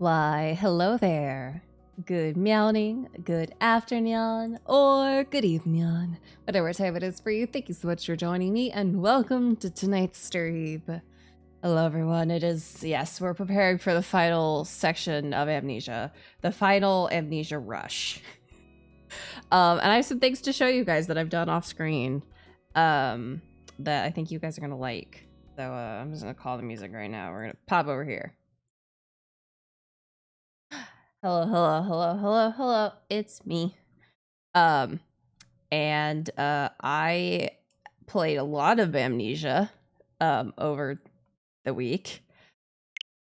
Why, hello there. Good morning, good afternoon, or good evening. Whatever time it is for you, thank you so much for joining me, and welcome to tonight's stream. Hello everyone, it is, yes, we're preparing for the final section of Amnesia. The final Amnesia rush. And I have some things to show you guys that I've done off screen that I think you guys are gonna like. So I'm just gonna call the music right now. We're gonna pop over here. Hello, hello, hello, hello, hello. It's me. I played a lot of Amnesia over the week.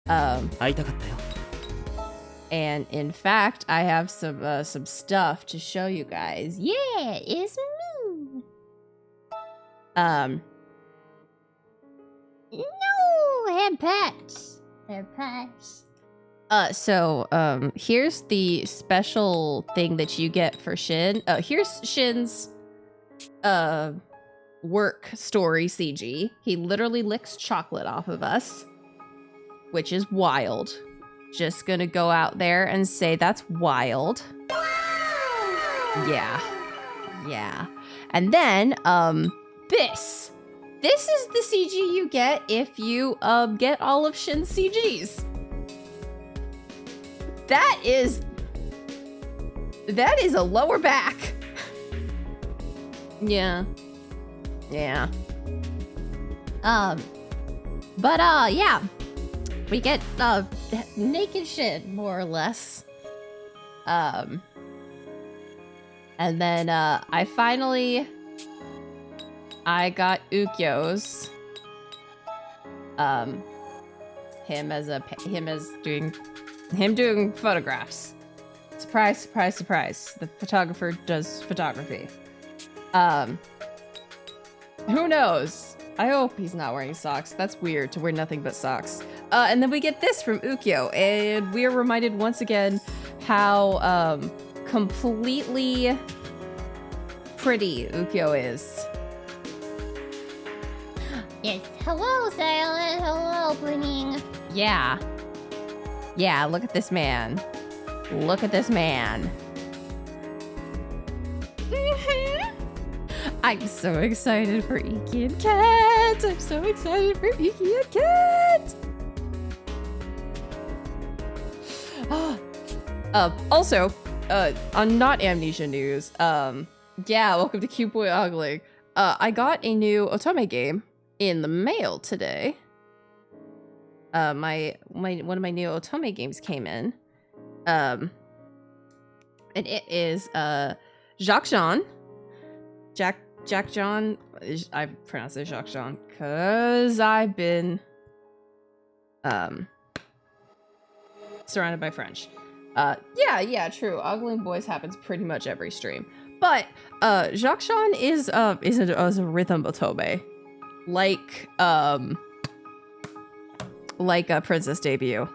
And in fact, I have some stuff to show you guys. Yeah, it's me. No, have pets. Have pets. Here's the special thing that you get for Shin. Here's Shin's work story CG. He literally licks chocolate off of us, which is wild. Just gonna go out there and say that's wild. Yeah. And then, this is the CG you get if you, get all of Shin's CGs. That is a lower back. Yeah. Yeah. We get, naked Shin, more or less. And then, I got Ukyo's. Him doing photographs. Surprise, surprise, surprise. The photographer does photography. Who knows? I hope he's not wearing socks. That's weird to wear nothing but socks. And then we get this from Ukyo, and we are reminded once again how completely pretty Ukyo is. Yes. Hello, Silent. Hello, Blinking. Yeah. Yeah, look at this man. Look at this man. I'm so excited for Iki and Cat. I'm so excited for Iki and Cat. Also, on not Amnesia news, yeah, welcome to Cute Boy Ogling. I got a new Otome game in the mail today. One of my new Otome games came in. And it is Jacques Jean. Jack John. I pronounce it Jacques Jean because I've been surrounded by French. Yeah, true. Ogling Boys happens pretty much every stream. But Jacques Jean is a rhythm Otome. Like a Princess Debut.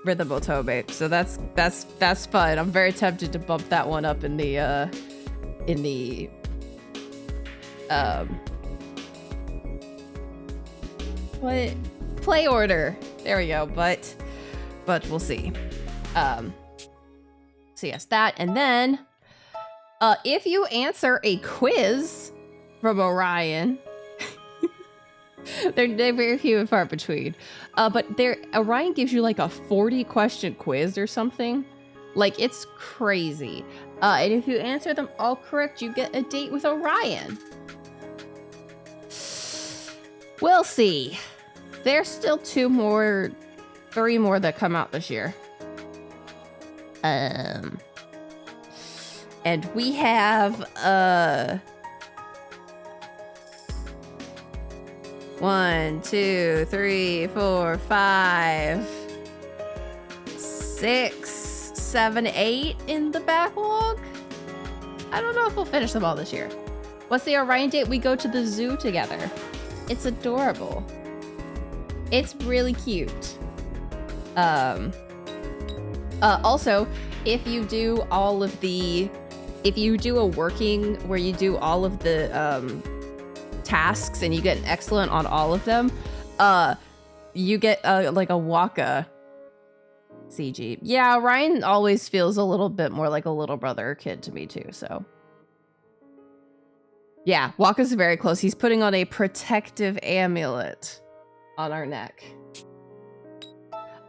Rhythm Otome. So that's fun. I'm very tempted to bump that one up in the play order. There we go. But we'll see. So yes, that, and then if you answer a quiz from Orion, they're very few and far between. But Orion gives you like a 40-question quiz or something. Like, it's crazy. And if you answer them all correct, you get a date with Orion. We'll see. There's still 3 more that come out this year. And we have 1, 2, 3, 4, 5, 6, 7, 8 in the backlog. I don't know if we'll finish them all this year. What's the Orion date? We go to the zoo together. It's adorable. It's really cute. Also, if you do a working where you do all of the tasks and you get an excellent on all of them, you get like a waka CG. Yeah, Ryan always feels a little bit more like a little brother or kid to me too, so. Yeah, Waka's very close. He's putting on a protective amulet on our neck.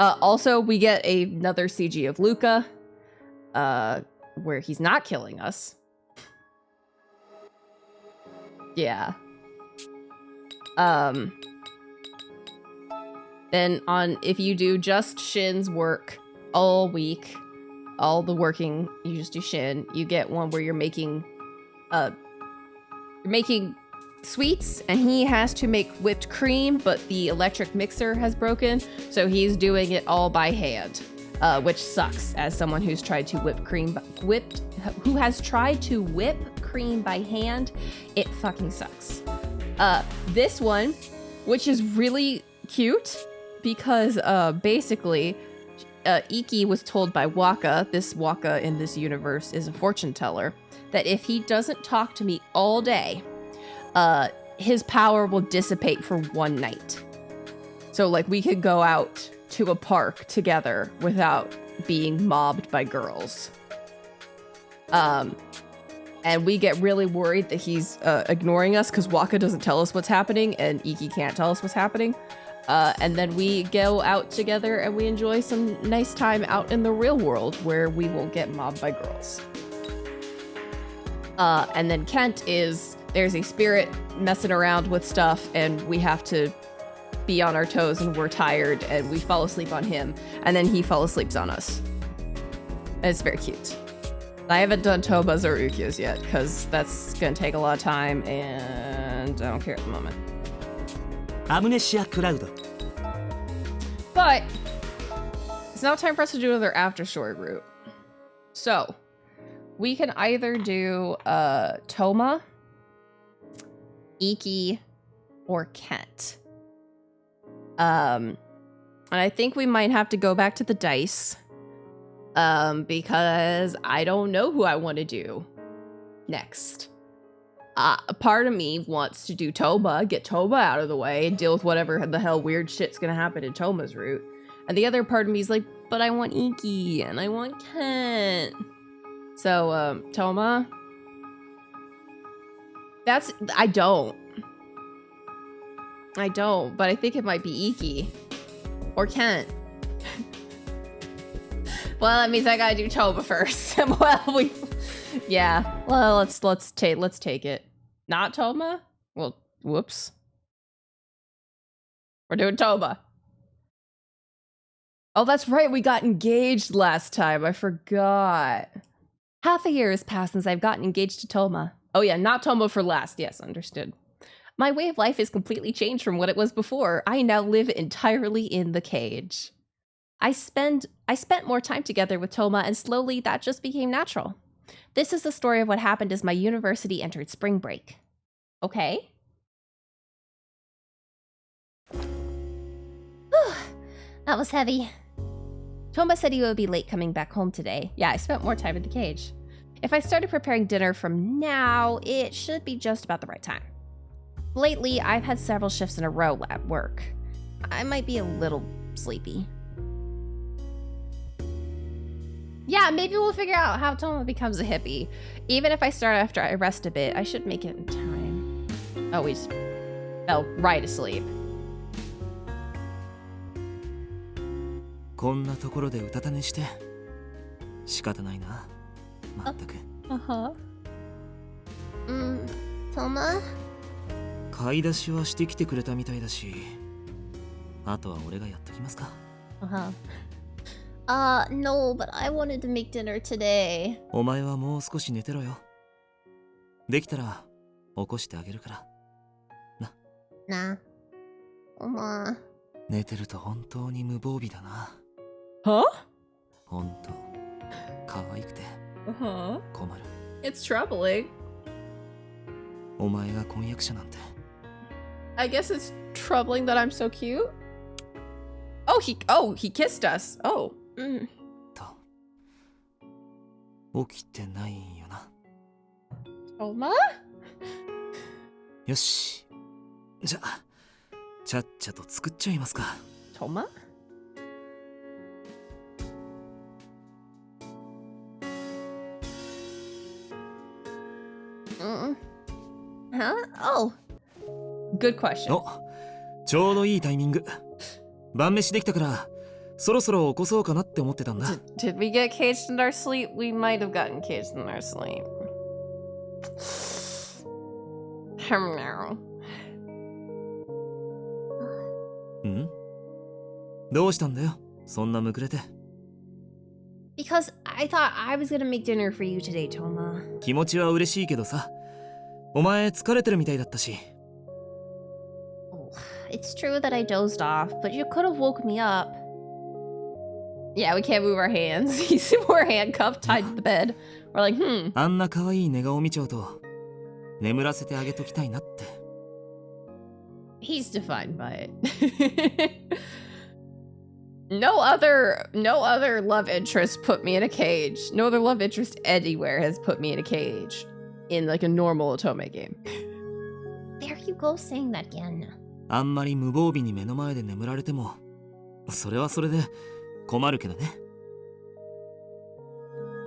Also, we get another CG of Luca, where he's not killing us. Yeah. Then if you do just Shin's work all week, all the working, you just do Shin, you get one where you're making sweets, and he has to make whipped cream, but the electric mixer has broken, so he's doing it all by hand, which sucks as someone who's tried to whip cream by hand. It fucking sucks. This one, which is really cute, because basically Iki was told by Waka, this Waka in this universe is a fortune teller, that if he doesn't talk to me all day, his power will dissipate for one night. So like we could go out to a park together without being mobbed by girls. And we get really worried that he's ignoring us because Waka doesn't tell us what's happening and Iki can't tell us what's happening. And then we go out together and we enjoy some nice time out in the real world where we won't get mobbed by girls. And then Kent there's a spirit messing around with stuff and we have to be on our toes and we're tired and we fall asleep on him and then he falls asleep on us. And it's very cute. I haven't done Toba's or Ukya's yet because that's gonna take a lot of time and I don't care at the moment. Amnesia Crowd. But it's now time for us to do another after story route. So we can either do Toma, Iki, or Kent. And I think we might have to go back to the dice. Because I don't know who I want to do next. A part of me wants to do Toma, get Toma out of the way, and deal with whatever the hell weird shit's gonna happen in Toma's route. And the other part of me is like, but I want Iki, and I want Kent. So, Toma. I don't, but I think it might be Iki. Or Kent. Well, that means I gotta do Toma first. Well, let's take it. Not Toma? Well, whoops. We're doing Toma. Oh, that's right. We got engaged last time. I forgot. Half a year has passed since I've gotten engaged to Toma. Oh yeah, not Toma for last. Yes, understood. My way of life is completely changed from what it was before. I now live entirely in the cage. I spent more time together with Toma, and slowly that just became natural. This is the story of what happened as my university entered spring break. Okay? That was heavy. Toma said he would be late coming back home today. Yeah, I spent more time in the cage. If I started preparing dinner from now, it should be just about the right time. Lately, I've had several shifts in a row at work. I might be a little sleepy. Yeah, maybe we'll figure out how Toma becomes a hippie. Even if I start after I rest a bit, I should make it in time. Oh, he's fell right asleep. こんなところでうたた寝して仕方ないな。まったく。Toma? 買い出しはしてきてくれたみたいだし、あとは俺がやっときますか。No, but I wanted to make dinner today. お前はもう少し寝てろよ。できたら起こしてあげるから。な。Toma. 寝てると本当に無防備だな。本当。可愛くて。困る。It's troubling. お前が婚約者なんて。I guess it's troubling that I'm so cute. He kissed us. Oh. と起きてないよな。Toma? よし。じゃあちゃっちゃと作っちゃいますか。Toma? Huh? Oh. Good question. お、ちょうどいいタイミング。晩飯できたからそろそろ起こそうかなって思ってたんだ。 Did we get caged in our sleep? We might have gotten caged in our sleep. No. ん？どうしたんだよ、そんなむくれて。 Because I thought I was gonna make dinner for you today, Toma. 気持ちは嬉しいけどさ、お前疲れてるみたいだったし。 It's true that I dozed off, but you could have woke me up. Yeah, we can't move our hands. We're handcuffed, tied to the bed. We're like, あんな可愛い寝顔見ちゃうと眠らせてあげときたいなって。 He's defined by it. No other love interest put me in a cage. No other love interest anywhere has put me in a cage in like a normal Otome game. There you go saying that again. あんまり無防備に目の前で眠られてもそれはそれで困るけどね。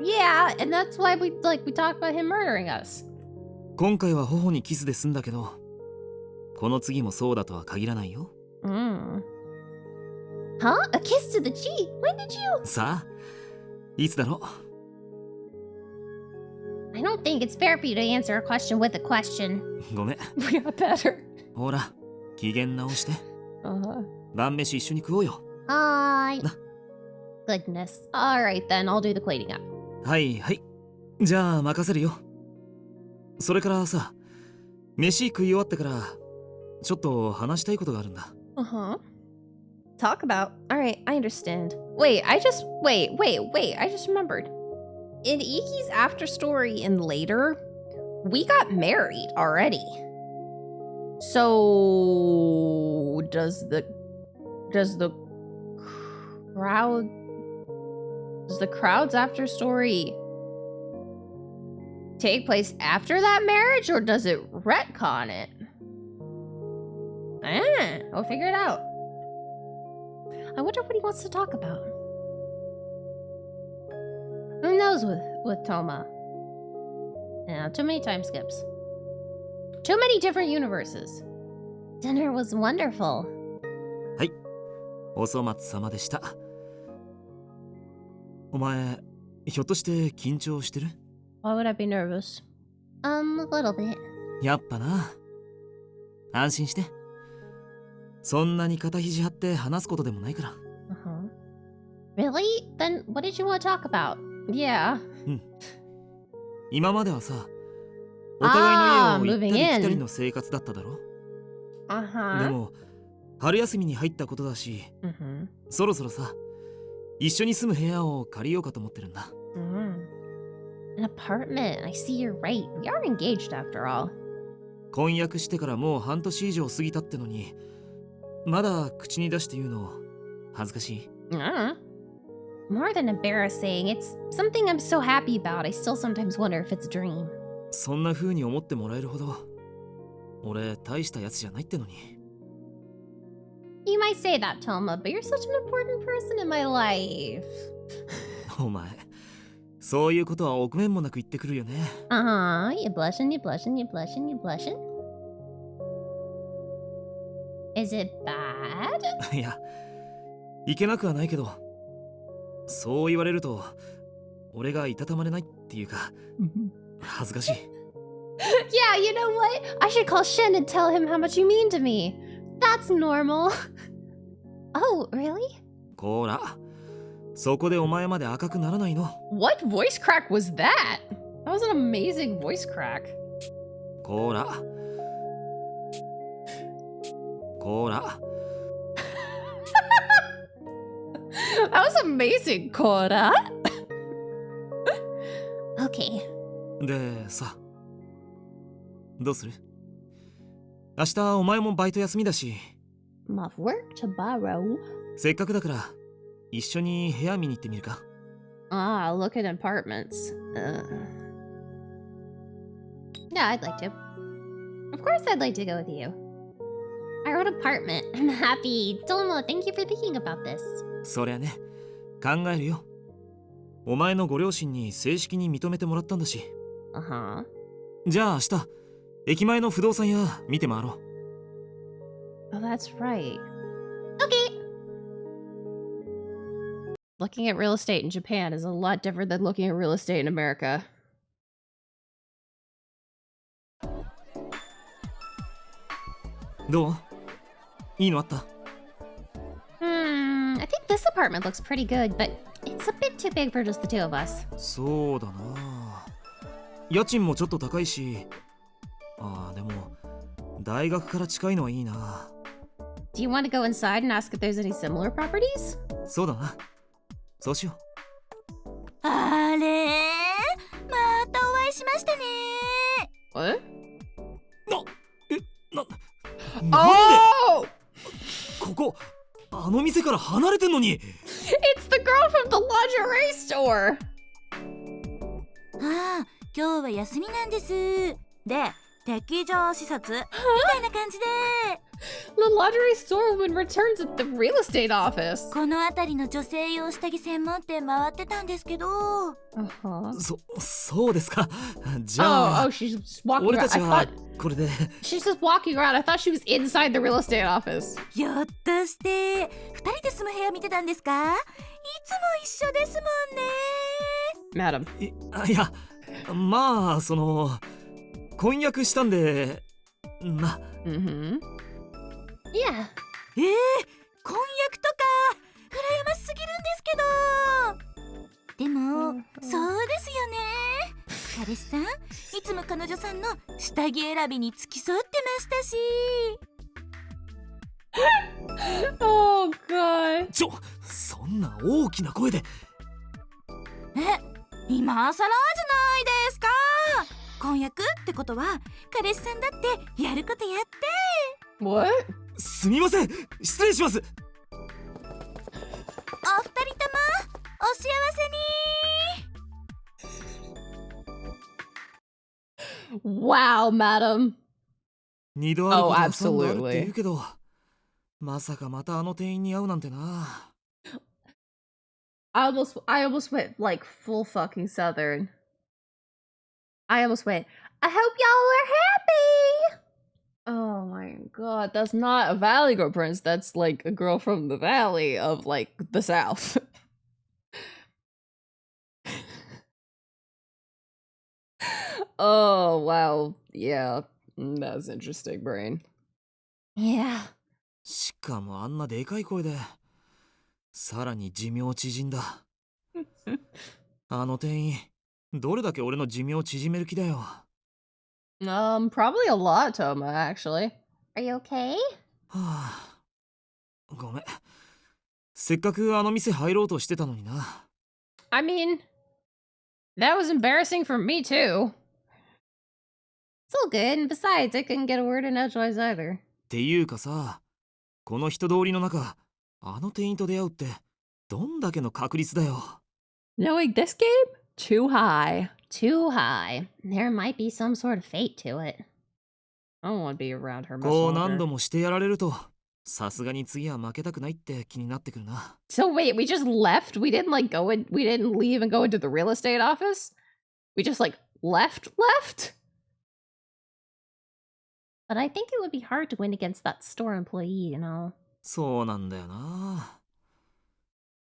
Yeah, and that's why we talked about him murdering us. 今回は頬にキスで済んだけど、この次もそうだとは限らないよ。 Huh? A kiss to the cheek? When did you? さあ、いつだろ I don't think it's fair for you to answer a question with a question. う。ごめん。 We got better. ほら、機嫌直して。 Uh-huh. 晩飯一緒に食おうよ。 Hi. Nah. Goodness. Alright then, I'll do the cleaning up. はいはい。じゃあ任せるよ。それからさ、飯食い終わってからちょっと話したいことがあるんだ。 Uh-huh. Talk about. Alright, I understand. Wait, I just remembered. In Iki's after story and later, we got married already. So does the crowd's after story take place after that marriage, or does it retcon it? I'll figure it out. I wonder what he wants to talk about. Who knows with Toma? Yeah, too many time skips. Too many different universes. Dinner was wonderful. はい。お粗末様でした。お前、ひょっとして緊張してる？ Why would I be nervous? A little bit. やっぱな。安心して。そんなに肩肘張って話すことでもないから。 Uh-huh. Really? Then what did you want to talk about? Yeah. 今まではさ、お互いの家を行ったり moving 来たり in. の生活だっただろ？ Uh-huh. でも、春休みに入ったことだし、 Mm-hmm. そろそろさ、一緒に住む部屋を借りようかと思ってるんだ。 An apartment. I see you're right. We are engaged after all. 婚約してからもう半年以上過ぎたってのに、まだ口に出して言うの恥ずかしい。 More than embarrassing. It's something I'm so happy about. I still sometimes wonder if it's a dream. そんな風に思ってもらえるほど、俺大したやつじゃないってのに。 You might say that, Toma, but you're such an important person in my life. お前、そういうことは臆面もなく言ってくるよね。 You blushing, you blushing, you blushing, you blushing. Is it bad? いや、いけなくはないけど、そう言われると、俺がいたたまれないっていうか、恥ずかしい。 Yeah, you know what? I should call Shen and tell him how much you mean to me. That's normal. Oh, really? こら、そこでお前まで赤くならないの。 What voice crack was that? That was an amazing voice crack. こら。こら。 That was amazing, Kora. Okay. でさ、どうする？明日お前もバイト休みだし、 I'm off work tomorrow. せっかくだから一緒に部屋見に行ってみるか？ Look at apartments. Yeah, I'd like to. Of course I'd like to go with you. I wrote apartment. I'm happy. Toma, thank you for thinking about this. そりゃね、考えるよ。お前のご両親に正式に認めてもらったんだし。 Uh-huh. じゃあ明日駅前の不動産屋見て回ろう。 Oh, that's right. Okay. Looking at real estate in Japan is a lot different than looking at real estate in America. どう？いいのあった？ I think this apartment looks pretty good, but it's a bit too big for just the two of us. そうだな。家賃もちょっと高いし。ああ、でも大学から近いのはいいな。Do you want to go inside and ask if there's any similar properties? そうだな。そうしよあれまたお会いしましたね。 What? う。なんで Oh! ここあの店から離れてんのに。 It's the girl from the lingerie store! ああ、今日は休みなんです。で、敵場視察みたいな感じで、 The lingerie store woman returns at the real estate office. この辺りの女性用下着専門店回ってたんですけど、 Uh-huh. そうですか。じゃあ、 Oh, she's just walking 俺 around. たち I は thought これで。 she's just walking around. I thought she was inside the real estate office. ひょっとして二人で住む部屋見てたんですか？いつも一緒ですもんね。 Madam. いや、まあその婚約したんでな。 Mm-hmm. Yeah. 婚約とか羨ましすぎるんですけど。でも、そうですよね。彼氏さん、いつも彼女さんの下着選びに付き添ってましたし。 Oh, God. そんな大きな声で。今更じゃないですか。婚約ってことは彼氏さんだってやることやって。 What? すみません、失礼します。お二人ともお幸せに。 Wow, madam. 二度あること Oh, は三度あるって absolutely. 言うけど、まさかまたあの店員に会うなんてな。 I almost went like full fucking southern. I almost went, I hope y'all are happy. Oh my god, that's not a Valley Girl prince. That's like a girl from the valley of like the south. Oh wow, yeah, that's interesting, brain. Yeah. しかもあんなでかい声で。さらに寿命縮んだ。あの店員、どれだけ俺の寿命縮める気だよ。 Probably a lot, Toma, actually. Are you okay? はあ、ごめん。せっかくあの店入ろうとしてたのにな。 I mean, that was embarrassing for me too. It's all good. And besides, I couldn't get a word in edgewise either. っていうかさ、この人通りの中、あの店員と出会うってどんだけの確率だよ。 Knowing this game? Too high. Too high. There might be some sort of fate to it. I don't want to be around her much こう longer. 何度もしてやられると、さすがに次は負けたくないって気になってくるな。 So wait, we just left? We didn't like go in, we didn't leave and go into the real estate office? We just like left? But I think it would be hard to win against that store employee, you know. そうなんだよな。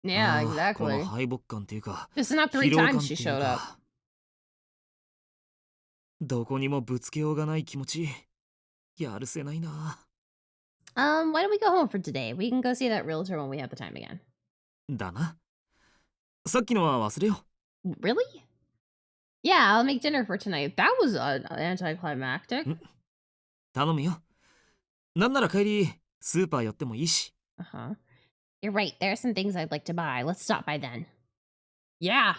Yeah, ああ、こ exactly. の敗北感っていうか、 Just not 3疲労感 times って she いう showed up. か、どこにもぶつけようがない気持ち、やるせないな。 Why don't we go home for today? We can go see that realtor when we have the time again. だな。さっきのは忘れよ Really? Yeah, I'll make dinner for tonight. That was anticlimactic. う。頼むよ。なんなら帰り、スーパー寄ってもいいし。 Uh-huh. You're right. There are some things I'd like to buy. Let's stop by then. Yeah.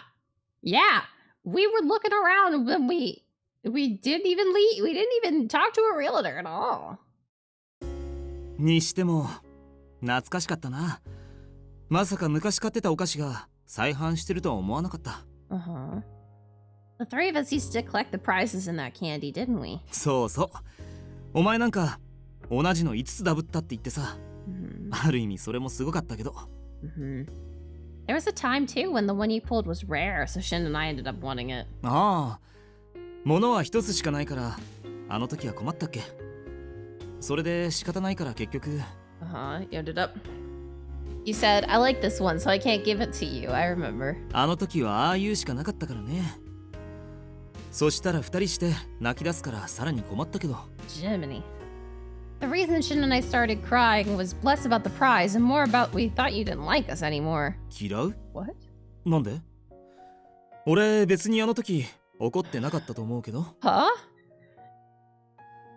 Yeah. We were looking around when we didn't even leave. We didn't even talk to a realtor at all. にしても、懐かしかったな。まさか昔買ってたお菓子が再販してるとは思わなかった。 Uh-huh. The three of us used to collect the prizes in that candy, didn't we? そうそう。お前なんか、同じの5つダブったって言ってさ。 Mm-hmm. ある意味それもすごかったけど。 Mm-hmm. There was a time too when the one you pulled was rare, so Shin and I ended up wanting it. ああ。物は一つしかないから、あの時は困ったっけ。それで仕方ないから結局。You ended up. You said, I like this one, so I can't give it to you. I remember. あの時はああいうしかなかったからね。そしたら二人して泣き出すからさらに困ったけど。Jiminy. The reason Shin and I started crying was less about the prize and more about we thought you didn't like us anymore. 嫌う？ What? なんで？俺別にあの時怒ってなかったと思うけど。Huh?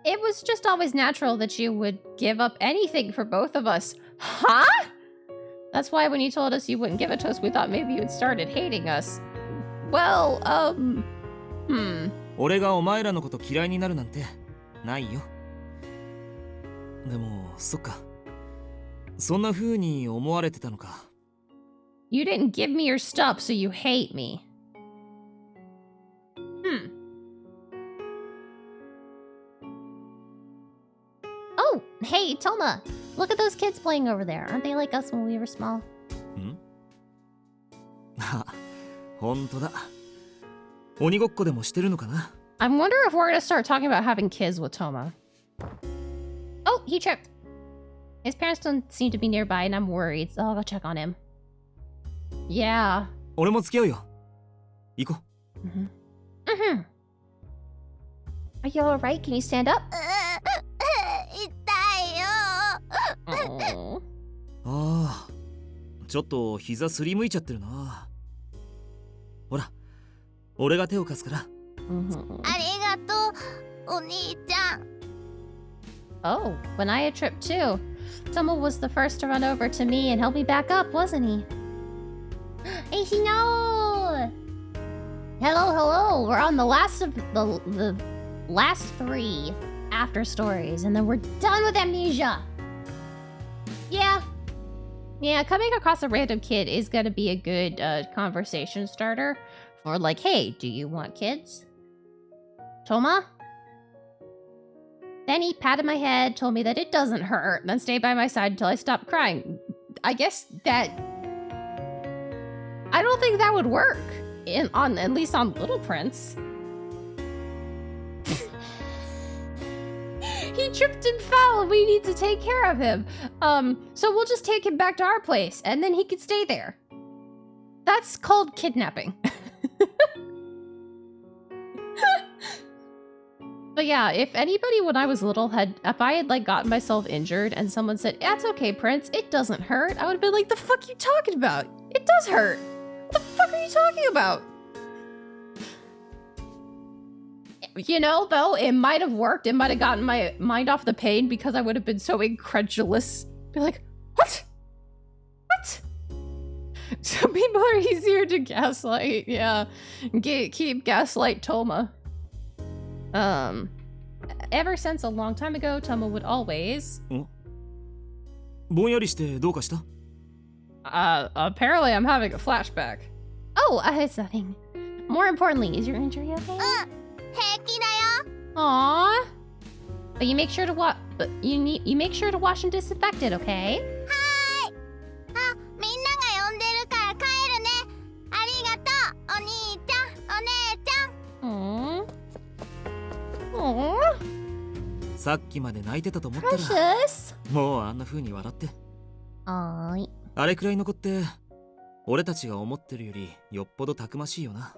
It was just always natural that you would give up anything for both of us. Huh? That's why when you told us you wouldn't give it to us, we thought maybe you had started hating us. Well, 俺がお前らのこと嫌いになるなんてないよ。でも、そっか。そんな風に思われてたのか。You didn't give me your stuff, so you hate me. Oh, hey, Toma. Look at those kids playing over there. Aren't they like us when we were small? ん？あ、ほんとだ。鬼ごっこでもしてるのかな？ I wonder if we're gonna start talking about having kids with Toma. Oh, he tripped. His parents don't seem to be nearby, and I'm worried, so I'll go check on him. Yeah. 俺も付き合うよ。行こう。Mm-hmm. Are you alright? Can you stand up? 痛いよ。 Oh. ああ、ちょっと膝すりむいちゃってるな。ほら、俺が手を貸すから。ありがとう、お兄ちゃん。 Oh, when I had tripped too. Toma was the first to run over to me and help me back up, wasn't he? Hey, no! Hello, hello. We're on the last of the last 3 after stories, and then we're done with Amnesia. Yeah, coming across a random kid is gonna be a good conversation starter. For like, hey, do you want kids? Toma? Then he patted my head, told me that it doesn't hurt, then stayed by my side until I stopped crying. I guess that... I don't think that would work, at least on Little Prince. He tripped and fell, and we need to take care of him. So we'll just take him back to our place, and then he can stay there. That's called kidnapping. But yeah, if anybody when I was little if I had like gotten myself injured and someone said, "That's okay, Prince, it doesn't hurt," I would have been like, "The fuck you talking about? It does hurt. What the fuck are you talking about?" You know, though, it might have worked. It might have gotten my mind off the pain because I would have been so incredulous. Be like, what? What? Some people are easier to gaslight. Yeah. Keep gaslight Toma. Ever since a long time ago, Toma would always... ぼんやりしてどうかした？ apparently I'm having a flashback. Oh, it's nothing. More importantly, is your injury okay? 平気だよ。 Aww. But you make sure to you make sure to wash and disinfect it, okay? あ、みんなが呼んでるから帰るね。ありがとう、お兄ちゃん、お姉ちゃん。さっきまで泣いてたと思ったら、 Precious. もうあんな風に笑って。あれくらいの子って俺たちが思ってるよりよっぽどたくましいよな。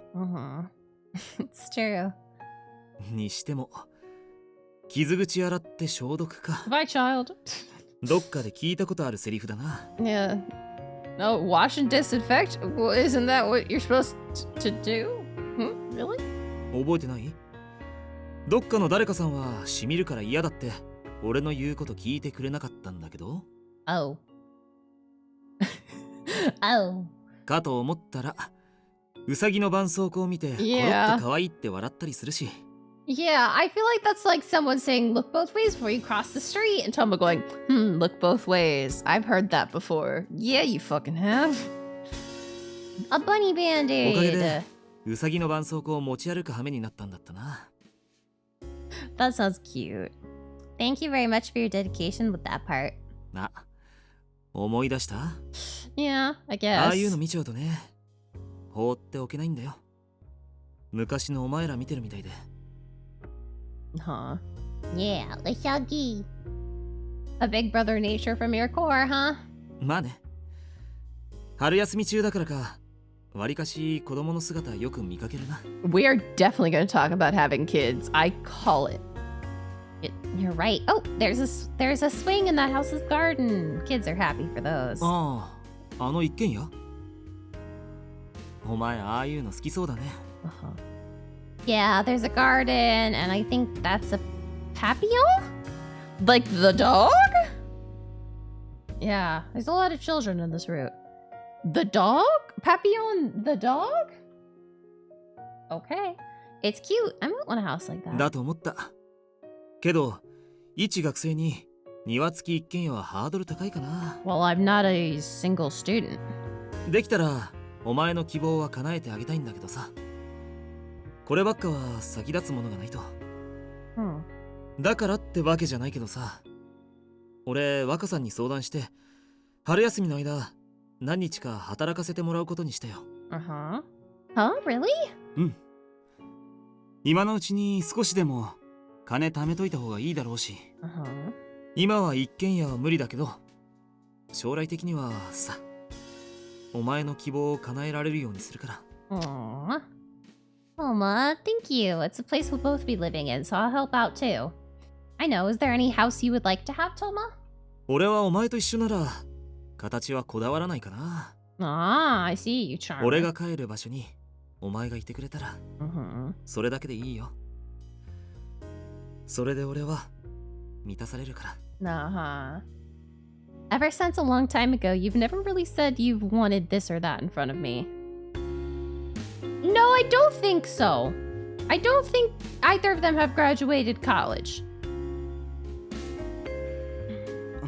It's true. にしても傷口洗って消毒か。 Bye, child. どっかで聞いたことあるセリフだな。 Yeah. No, wash and disinfect? Well, isn't that what you're supposed to do? Really? 覚えてない？どっかの誰かさんはしみるから嫌だって俺の言うこと聞いてくれなかったんだけど。 Oh. Oh. かと思ったらウサギの絆創膏を見てコロッと可愛いって笑ったりするし。 Yeah, I feel like that's like someone saying, look both ways before you cross the street, and Toma going, look both ways. I've heard that before. Yeah, you fucking have. A bunny おかげで band-aid. ウサギの絆創膏を持ち歩く羽目になったんだったな。 That sounds cute. Thank you very much for your dedication with that part. な、思い出した？ Yeah, I guess. ああいうの見ちゃうとね、放っておけないんだよ。昔のお前ら見てるみたいで。Huh. Yeah, Lishagi. A big brother nature from your core, huh? まあね。春休み中だからか、わりかし子供の姿よく見かけるな。We are definitely going to talk about having kids. I call it. You're right. Oh, there's a swing in that house's garden. Kids are happy for those. ああ、あの一軒家？お前ああいうの好きそうだね。Uh-huh. Yeah, there's a garden, and I think that's a papillon? Like the dog? Yeah, there's a lot of children in this route. The dog? Papillon the dog? Okay. It's cute. I might want a house like that. だと思った。けど、一学生に庭付き一軒家はハードル高いかな。Well, I'm not a single student. できたら、お前の希望は叶えてあげたいんだけどさ。こればっかは先立つものがないと。だからってわけじゃないけどさ。俺、若さんに相談して、春休みの間、何日か働かせてもらうことにしたよ。Uh-huh. Huh? Really? うん。今のうちに少しでも金貯めといた方がいいだろうし。Uh-huh. 今は一軒家は無理だけど、将来的にはさ、お前の希望を叶えられるようにするから。Aww. Toma, thank you. It's a place we'll both be living in, so I'll help out too. I know. Is there any house you would like to have, Toma? 俺はお前と一緒なら、形はこだわらないかな。Ah, I see you, charmer. 俺が帰る場所にお前がいてくれたら、それだけでいいよ。それで俺は満たされるから。Ever since a long time ago, you've never really said you've wanted this or that in front of me. No, I don't think so. I don't think either of them have graduated college.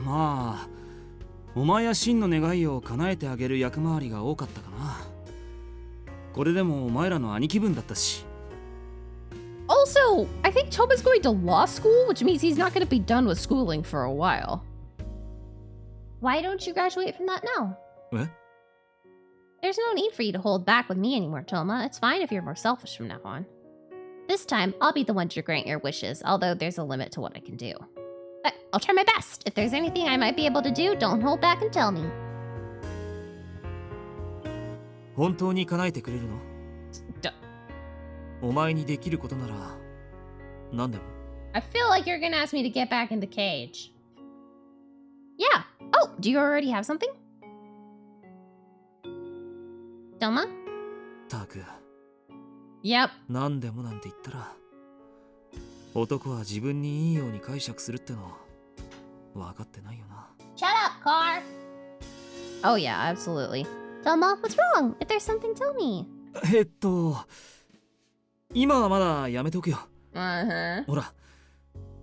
まあ、お前や真の願いを叶えてあげる役回りが多かったかな。これでもお前らの兄貴分だったし。Also, I think Toma's going to law school, which means he's not going to be done with schooling for a while. Why don't you graduate from that now? え？ There's no need for you to hold back with me anymore, Toma. It's fine if you're more selfish from now on. This time, I'll be the one to grant your wishes, although there's a limit to what I can do. But I'll try my best. If there's anything I might be able to do, don't hold back and tell me. 本当に叶えてくれるの？お前にできることなら何でも。 I feel like you're gonna ask me to get back in the cage. Yeah. Oh, do you already have something? Toma? たく。 Yep. 何でもなんて言ったら、男は自分にいいように解釈するっての分かってないよな。 Shut up, car. Oh, yeah, absolutely. Toma, what's wrong? If there's something, tell me. 今はまだやめておくよ。Uh-huh. ほら、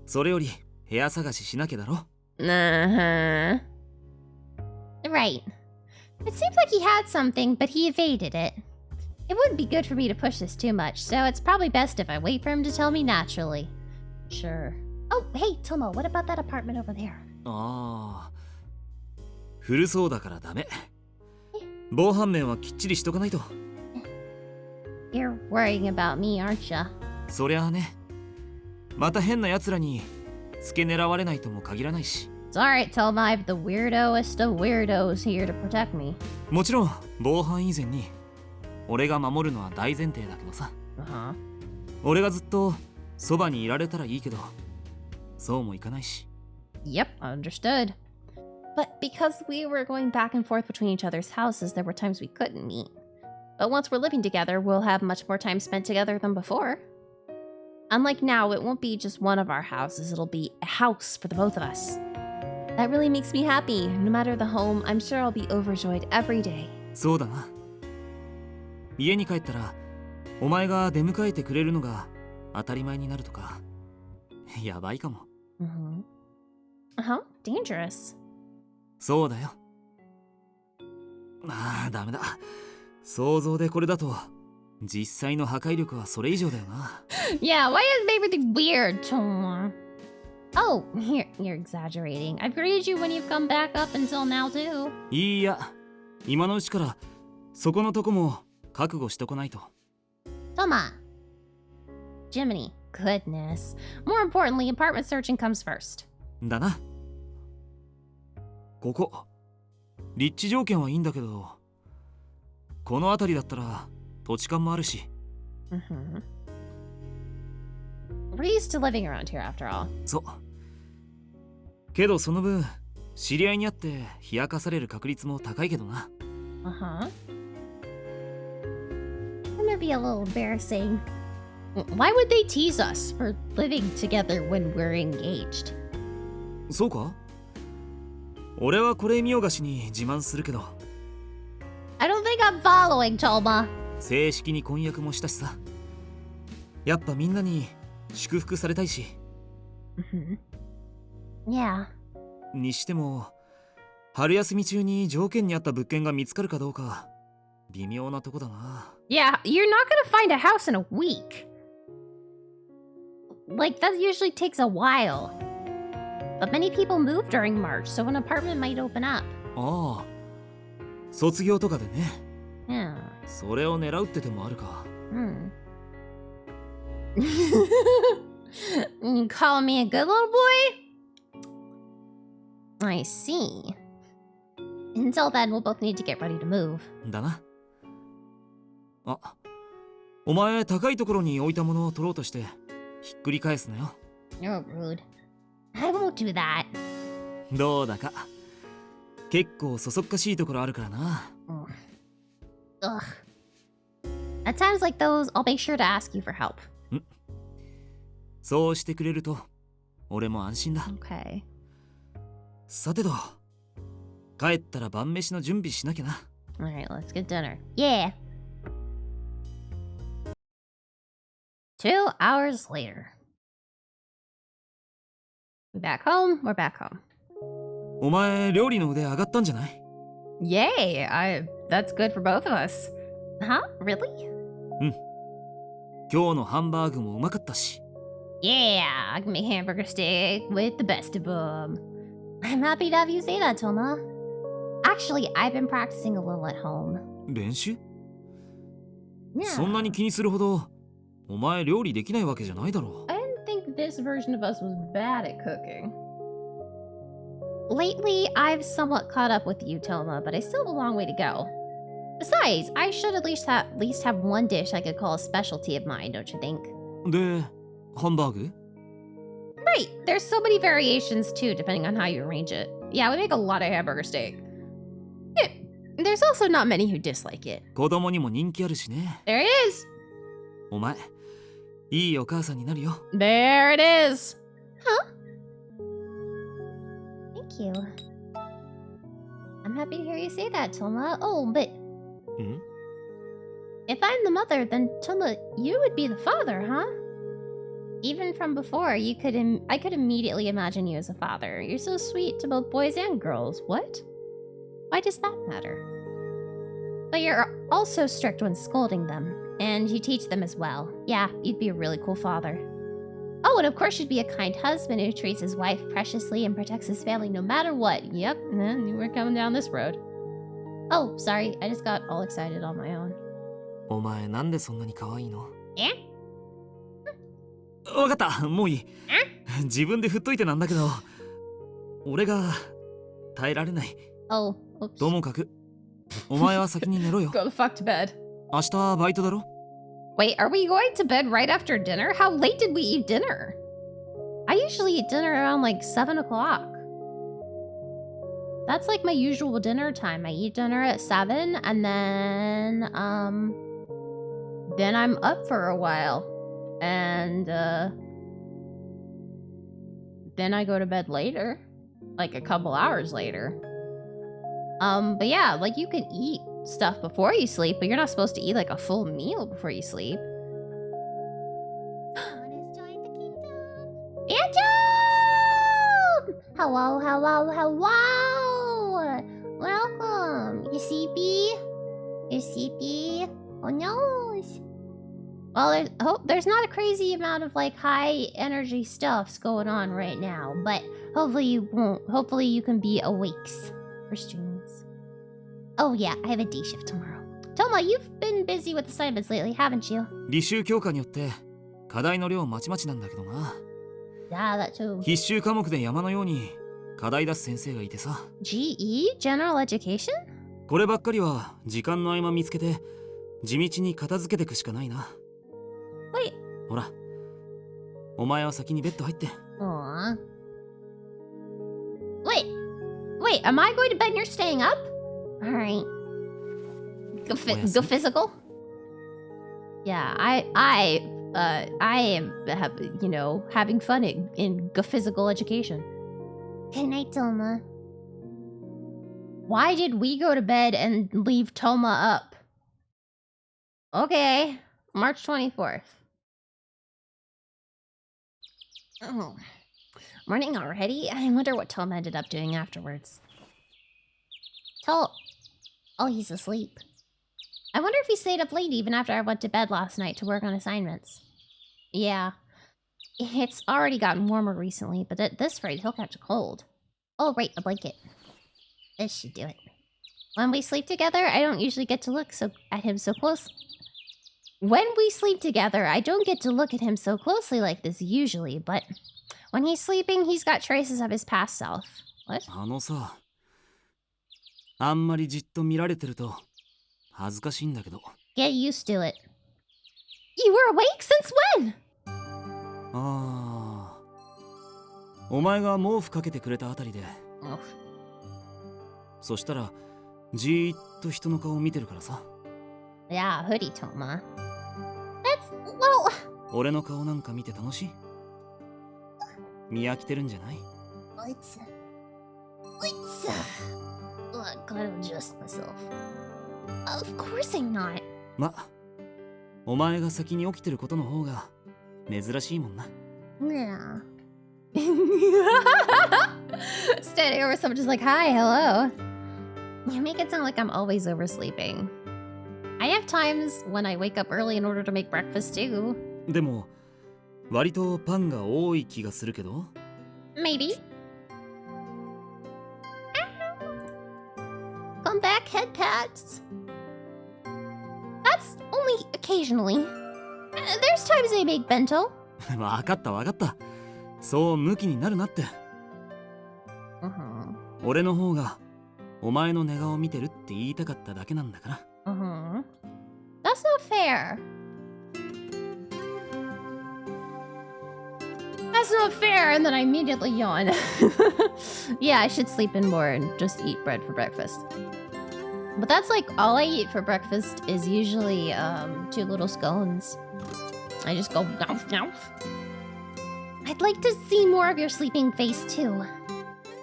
それより部屋探ししなきゃだろ。Uh-huh. Right. It seems like he had something, but he evaded it. It wouldn't be good for me to push this too much, so it's probably best if I wait for him to tell me naturally. Sure. Oh, hey, Tomo, what about that apartment over there? ああ、古そうだからダメ。防犯面はきっちりしとかないと。You're worrying about me, aren't ya? そりゃあね。また変な奴らに付け狙われないとも限らないし。It's alright, Tomo, I've the weirdest of weirdos here to protect me. もちろん防犯以前に俺が守るのは大前提だけどさ。Uh-huh. 俺がずっとそばにいられたらいいけど、そうもいかないし。 Yep, understood. But because we were going back and forth between each other's houses, there were times we couldn't meet. But once we're living together, we'll have much more time spent together than before. Unlike now, it won't be just one of our houses, it'll be a house for the both of us. That really makes me happy. No matter the home, I'm sure I'll be overjoyed every day. そうだな。家に帰ったらお前が出迎えてくれるのが当たり前になるとか、やばいかも。Uh-huh. Dangerous. そうだよ。ああ、ダメだ。想像でこれだと実際の破壊力はそれ以上だよな。Yeah, why is everything weird, Tomo? Oh, you're exaggerating. I've greeted you when you've come back up until now, too. いや、今のうちからそこのとこも覚悟しとこないと。Toma. Jiminy, goodness. More importantly, apartment searching comes first. だな。ここ立地条件はいいんだけど、この辺りだったら土地勘もあるし。We're used to living around here after all. そう。けどその分知り合いに会って冷やかされる確率も高いけどな。That may be a little embarrassing. Why would they tease us for living together when we're engaged? そうか？俺はこれ見よがしに自慢するけど。I don't think I'm following, Toma. 正式に婚約もしたしさ。やっぱみんなに祝福されたいし。Yeah. にしても春休み中に条件に合った物件が見つかるかどうか微妙なとこだな。Yeah, you're not gonna find a house in a week. Like, that usually takes a while. But many people move during March, so an apartment might open up. ああ、卒業とかでね。Yeah. それを狙うって手もあるか。You calling me a good little boy? I see. Until then, we'll both need to get ready to move. だな。あ、お前高いところに置いたものを取ろうとしてひっくり返すなよ。You're rude. I won't do that. どうだか。結構そそっかしいところあるからな。Ugh. At times like those, I'll make sure to ask you for help. そうしてくれると俺も安心だ。Okay. さてと、帰ったら晩飯の準備しなきゃな。Alright, let's get dinner. Yeah! 2 hours later. We back home? We're back home. お前料理の腕上がったんじゃない？ Yay! That's good for both of us. Huh? Really? 今日のハンバーグもうまかったし。Yeah, I can make hamburger steak with the best of them. I'm happy to have you say that, Toma. Actually, I've been practicing a little at home. 練習？ Yeah. そんなに気にするほどお前料理できないわけじゃないだろう。 I didn't think this version of us was bad at cooking. Lately, I've somewhat caught up with you, Toma, but I still have a long way to go. Besides, I should at least have one dish I could call a specialty of mine, don't you think? で、ハンバーグ？ Right, there's so many variations too, depending on how you arrange it. Yeah, we make a lot of hamburger steak. Yeah, there's also not many who dislike it. 子供にも人気あるしね。 There it is! お前、いいお母さんになるよ。 There it is! Thank you. I'm happy to hear you say that, Toma. Oh, but ん？ if I'm the mother, then Toma, you would be the father, huh? Even from before, I could immediately imagine you as a father. You're so sweet to both boys and girls. What? Why does that matter? But you're also strict when scolding them, and you teach them as well. Yeah, you'd be a really cool father. Oh, and of course you'd be a kind husband who treats his wife preciously and protects his family no matter what. Yep, and you were coming down this road. Oh, sorry, I just got all excited on my own. お前なんでそんなに可愛いの？ Eh? わかった、もういい。自分で振っといてなんだけど、俺が耐えられない。 Oh, oops. ともかく、お前は先に寝ろよ。 Go the fuck to bed. 明日バイトだろ？ Wait, are we going to bed right after dinner? How late did we eat dinner? I usually eat dinner around like 7 o'clock. That's like my usual dinner time. I eat dinner at 7 and then I'm up for a while. And then I go to bed later, like a couple hours later. But yeah, like you can eat stuff before you sleep, but you're not supposed to eat like a full meal before you sleep. Phantom! Hello, hello, hello! Welcome. You sleepy? You sleepy? Oh no. Well, there's not a crazy amount of like high energy stuffs going on right now, but hopefully you won't. Hopefully you can be awakes for streams. Oh yeah, I have a day shift tomorrow. Toma, you've been busy with assignments lately, haven't you? 履修強化によって課題の量まちまちなんだけどな。Yeah, that too. 必修科目で山のように課題出す先生がいてさ。GE? General Education? こればっかりは時間の合間見つけて地道に片付けてくしかないな。Wait. ほら、お前は先にベッド入って。Aww. Wait, am I going to bed and you're staying up? Alright. Go physical? Yeah, I am, having fun in physical education. Good night, Toma. Why did we go to bed and leave Toma up? Okay, March 24th. Oh, morning already? I wonder what Toma ended up doing afterwards. Oh, he's asleep. I wonder if he stayed up late even after I went to bed last night to work on assignments. Yeah. It's already gotten warmer recently, but at this rate, he'll catch a cold. Oh, right, a blanket. This should do it. When we sleep together, I don't usually get to look at him so close. When we sleep together, I don't get to look at him so closely like this usually, but when he's sleeping, he's got traces of his past self. What? あのさ、あんまりじっと見られてると恥ずかしいんだけど。Get used to it. You were awake since when? ああ、お前が毛布かけてくれたあたりで。そしたらじーっと人の顔を見てるからさ。Yeah, hoodie, Toma. That's, well... 俺の顔なんか見て楽しい？見飽きてるんじゃない？ Oh, I gotta adjust myself. Of course I'm not. ま、お前が先に起きてることの方が珍しいもんな。Yeah. Standing over someone just like, hi, hello. You make it sound like I'm always oversleeping. I have times when I wake up early in order to make breakfast too. でも、割とパンが多い気がするけど。Maybe. Come back, head pats. That's only occasionally. There's times I make bento. わかったわかった。そうムキになるなって。俺の方がお前の寝顔を見てるって言いたかっただけなんだから。That's not fair. That's not fair, and then I immediately yawn. Yeah, I should sleep in more and just eat bread for breakfast. But that's like all I eat for breakfast is usually 2 little scones. I just go nouf nouf. I'd like to see more of your sleeping face too.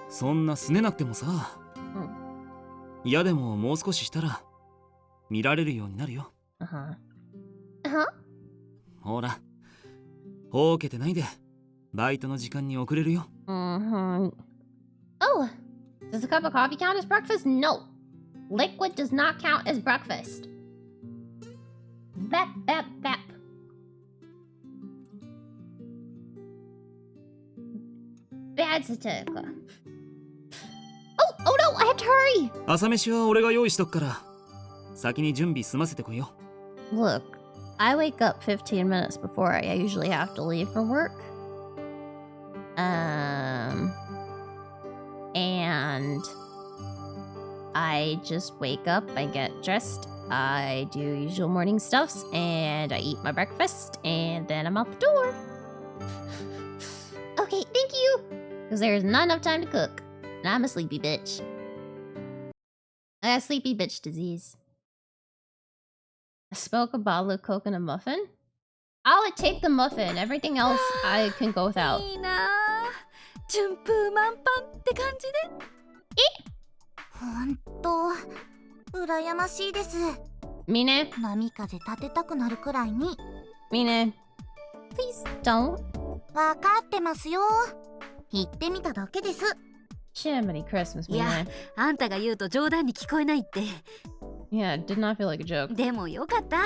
そんなすねなくてもさ。嫌でももう少ししたら見られるようになるよ。ほら、ほうけてないでバイトの時間に遅れるよ。Oh, does a cup of coffee count as breakfast? No. Liquid does not count as breakfast. Bap, bap, bap. Bad satirical. Oh no, I have to hurry! 朝飯は俺が用意しとくから先に準備済ませてこいよ。Look, I wake up 15 minutes before I usually have to leave for work. And I just wake up, I get dressed, I do usual morning stuffs, and I eat my breakfast, and then I'm out the door. Okay, thank you! Because there's not enough time to cook. And I'm a sleepy bitch. I got sleepy bitch disease. I spoke a bottle of Coke and a muffin? I'll take the muffin. Everything else I can go without. いいなぁ。順風満帆って感じで。ほんと羨ましいです。Mine? 波風立てたくなるくらいに。Mine, please don't. わかってますよ。言ってみただけです。Jiminy Christmas, いや Mine. あんたが言うと冗談に聞こえないって。 Yeah, it did not feel like a joke. でもよかった。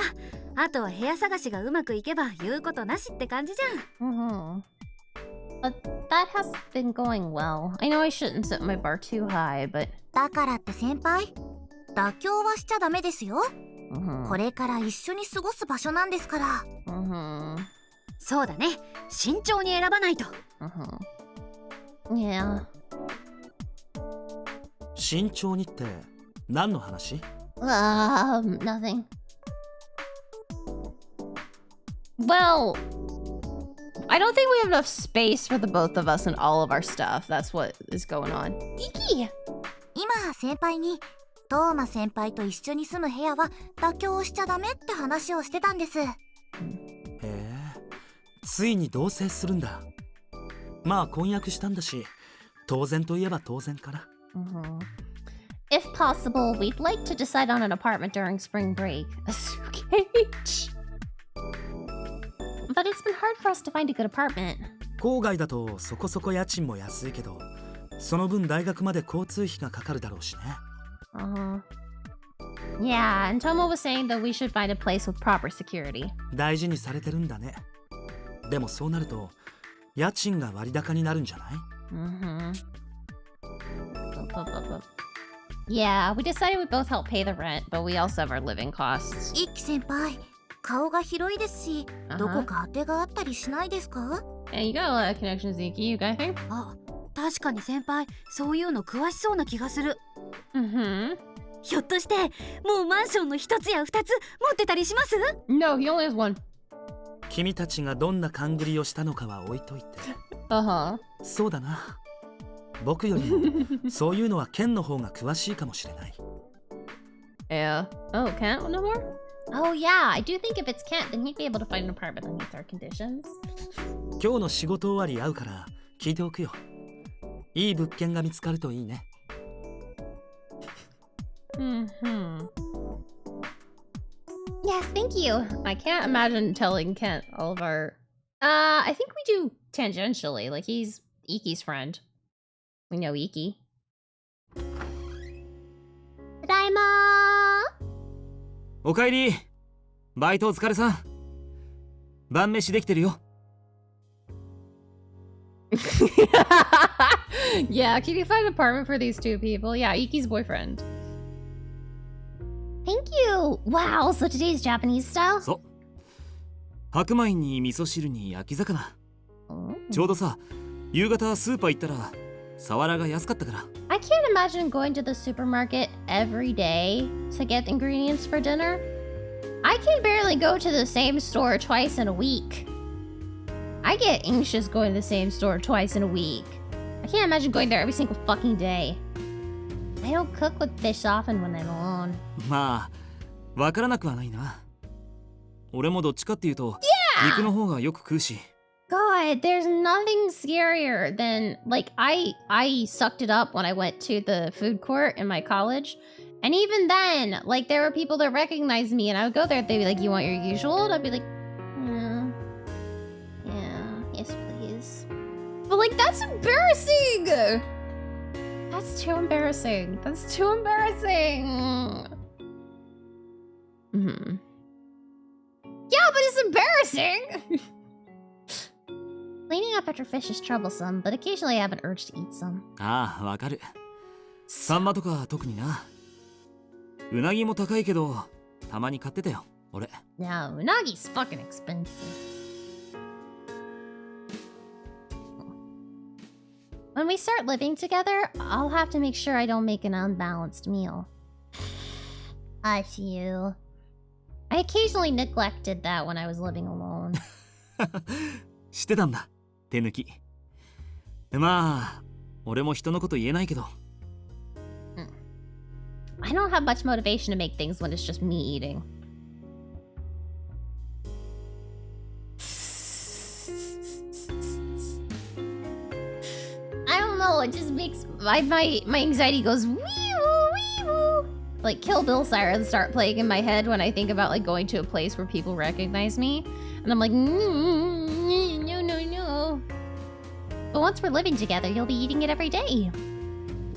あとは部屋探しがうまくいけば言うことなしって感じじゃん。But that has been going well. I know I shouldn't set my bar too high, but だからって先輩、妥協はしちゃダメですよ。これから一緒に過ごす場所なんですから。そうだね。慎重に選ばないと。Yeah. 慎重にって何の話？ Nothing. Well, I don't think we have enough space for the both of us and all of our stuff. That's what is going on. Iki! 今先輩にトーマ先輩と一緒に住む部屋は妥協しちゃダメって話をしてたんです。へえ、ついに同棲するんだ。まあ婚約したんだし、当然といえば当然かな。If possible, we'd like to decide on an apartment during spring break. A suitcase? But it's been hard for us to find a good apartment. 郊外だとそこそこ家賃も安いけど、その分大学まで交通費がかかるだろうしね。Yeah, and Tomo was saying that we should find a place with proper security. 大事にされてるんだね。でもそうなると家賃が割高になるんじゃない？ Yeah, we decided we both help pay the rent, but we also have our living costs. 一輝先輩、顔が広いですし、どこか当てがあったりしないですか？ Yeah, you got a lot of connections, Iki. You got anything? あ、確かに先輩、そういうの詳しそうな気がする。ひょっとしてもうマンションの一つや二つ持ってたりします？ No, he only has one. 君たちがどんな勘繰りをしたのかは置いといて。そうだな。僕よりもそういうのはケンの方が詳しいかもしれない。Yeah. Oh, Kent no more? Oh yeah, I do think if it's Kent, then he'd be able to find an apartment that meets our conditions. 今日の仕事終わり会うから聞いておくよ。いい物件が見つかるといいね。Yes, thank you. I can't imagine telling Kent all of our... I think we do tangentially. Like, he's Iki's friend. We know Iki. Tadaima! おかえり。バイトお疲れさん。晩飯できてるよ。Yeah, can you find an apartment for these two people? Yeah, Iki's boyfriend. Thank you! Wow, so today's Japanese style? そう。白米に味噌汁に焼き魚。ちょうどさ、夕方スーパー行ったらサワラが安かったから。I can't imagine going to the supermarket every day to get ingredients for dinner. I can barely go to the same store twice in a week. I get anxious going to the same store twice in a week. I can't imagine going there every single fucking day. I don't cook with fish often when I'm alone. まあ、わからなくはないな。俺もどっちかっていうと、肉の方がよく食うし。God, there's nothing scarier than like I sucked it up when I went to the food court in my college. And even then, like there were people that recognized me and I would go there, they'd be like, "You want your usual?" And I'd be like, yeah, yes please. But like that's embarrassing! That's too embarrassing. That's too embarrassing. Yeah, but it's embarrassing! Cleaning up after fish is troublesome, but occasionally I have an urge to eat some. ああ、わかる。サンマとか特にな。うなぎも高いけど、たまに買ってたよ、俺。Yeah, unagi's fucking expensive. When we start living together, I'll have to make sure I don't make an unbalanced meal. I see you. I occasionally neglected that when I was living alone. してたんだ、手抜き。まあ、俺も人のこと言えないけど。I don't have much motivation to make things when it's just me eating. I don't know, it just makes my anxiety goes wee woo wee woo. Like Kill Bill sirens start playing in my head when I think about like going to a place where people recognize me. And I'm like, no. But once we're living together, you'll be eating it every day.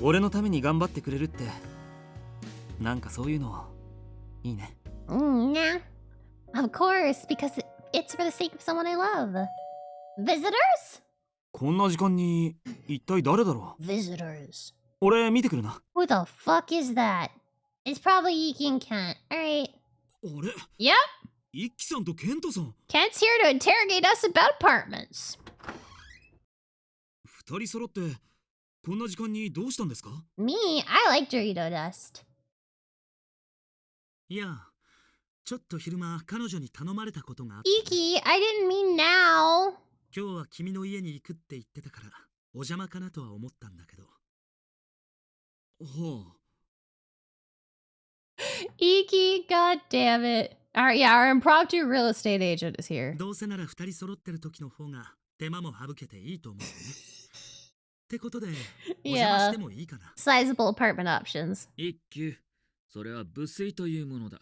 俺のために頑張ってくれるって、なんかそういうのいいね。Nah. Of course, because it's for the sake of someone I love. Visitors? こんな時間に一体誰だろう。 Visitors. 俺見てくるな。 Who the fuck is that? It's probably Iki and Kent. Alright. 俺 Yep. 一輝さんとケントさん。Kent's here to interrogate us about apartments. 二人揃ってこんな時間にどうしたんですか？ Me, I like Dorito dust. いや、ちょっと昼間彼女に頼まれたことがあって、 Iki, I didn't mean now. 今日は君の家に行くって言ってたからお邪魔かなとは思ったんだけど。はあ。 Iki, god damn it. Our impromptu real estate agent is here. どうせなら二人揃ってる時の方が手間も省けていいと思うよね。ってことでお邪魔してもいいかな。 Sizable apartment options. 一輝、それは無粋というものだ。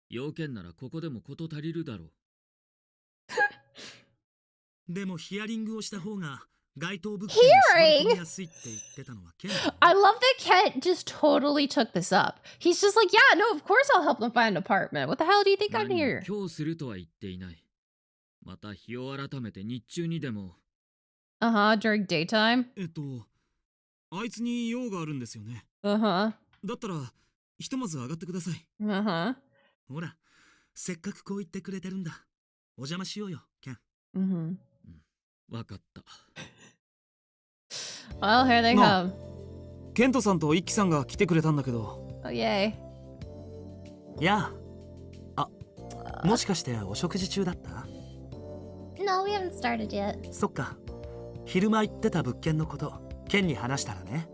要件ならここでも事足りるだろう。でもヒアリングをした方が該当物件に絞り込みやすいって言ってたのはケンだよ。 I love that Kent just totally took this up. He's just like, yeah, no, of course I'll help them find an apartment. What the hell do you think I'm 何も here? 今日するとは言っていない。また日を改めて日中にでも。During daytime? あいつに用があるんですよね。Uh-huh. だったらひとまず上がってください。Uh-huh. ほら、せっかくこう言ってくれてるんだ。お邪魔しようよ、ケン。Mm-hmm. わかった。Well, here they come. ケントさんと一輝さんが来てくれたんだけど。Oh, yay. やあ。あ、もしかしてお食事中だった？ No, we haven't started yet. そっか。昼間言ってた物件のこと、ケンに話したらね。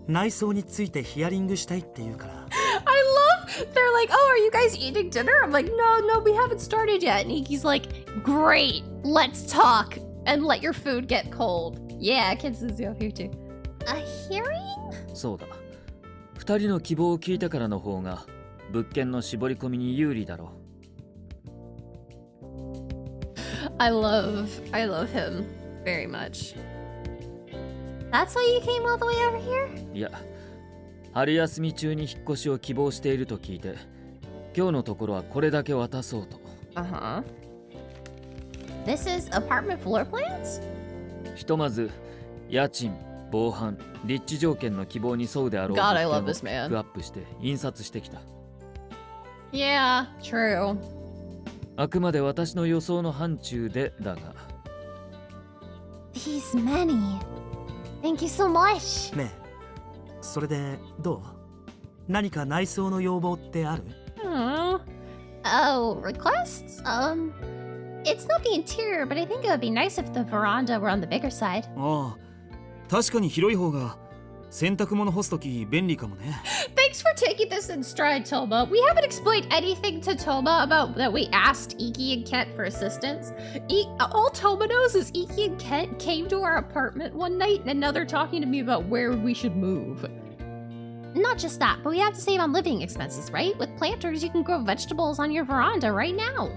内装についてヒアリングしたいって言うから。I love, they're like, oh, are you guys eating dinner? I'm like, no, we haven't started yet. And Iki's like, great, let's talk and let your food get cold. Yeah, Kent Suzuki here too. A hearing? そうだ。二人の希望を聞いたからの方が物件の絞り込みに有利だろう。I love him very much. That's why you came all the way over here? いや、春休み中に引っ越しを希望していると聞いて、今日のところはこれだけ渡そうと。Uh-huh. This is apartment floor plans? ひとまず家賃、防犯、立地条件の希望に沿うであろう God, I 物 love 件を this ピ man. ックアップして印刷してきた。Yeah, true. あくまで私の予想の範疇でだが。These many. Thank you so much. ねえ、それでどう？何か内装の要望ってある？ Oh, requests? It's not the interior, but I think it would be nice if the veranda were on the bigger side. ああ、確かに広い方が洗濯物干すとき便利かもね。Thanks for taking this in stride, Toma. We haven't explained anything to Toma about that we asked Iki and Kent for assistance. All Toma knows is Iki and Kent came to our apartment one night and now they're talking to me about where we should move. Not just that, but we have to save on living expenses, right? With planters, you can grow vegetables on your veranda right now.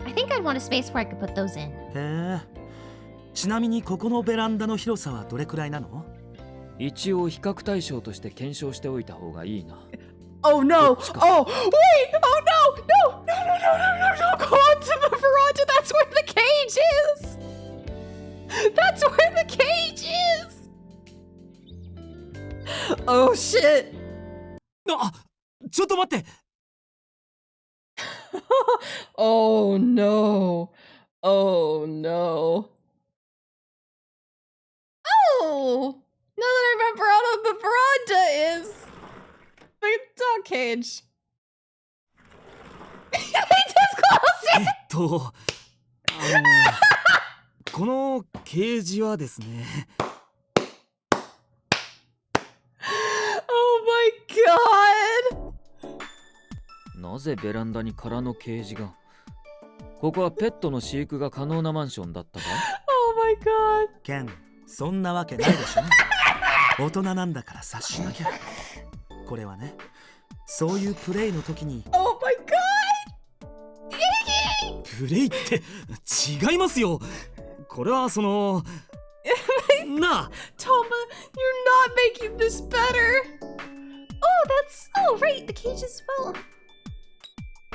I think I'd want a space where I could put those in. へえ。ちなみにここのベランダの広さはどれくらいなの？一応比較対象として検証しておいた方がいいな。Oh no! Oh, wait! Oh no! No! Don't go onto the veranda! That's where the cage is! That's where the cage is! Oh shit! あ、ちょっと待って。Oh no! Oh no! Oh! Now that I remember how the veranda is! The dog cage. He just closed it! このケージはですね。Oh my god! なぜベランダに空のケージが？ここはペットの飼育が可能なマンションだったか？ Oh my god! ケン、そんなわけないでしょ。大人なんだから察しなきゃ。これはね、そういうプレイの時に。Oh my god! プレイって違いますよ。これはそのなあ。 Toma, you're not making this better. Oh, right, the cage is full.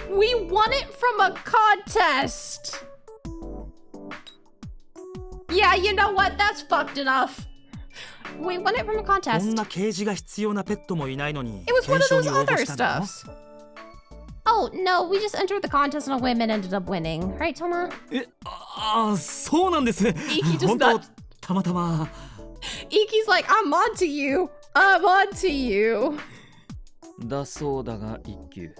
We won it from a contest. Yeah, you know what? That's fucked enough. We won it from a こん contest. なケージが必要なペットもいないのに。 It was one of 検証 those に応募 other したの？ stuffs. Oh, no, we just entered the contest and a woman ended up winning. Right, Toma? そうなんです。 Iki does 本当 not. たまたま。 Iki's like, I'm on to you. I'm on to you. だそうだが一休。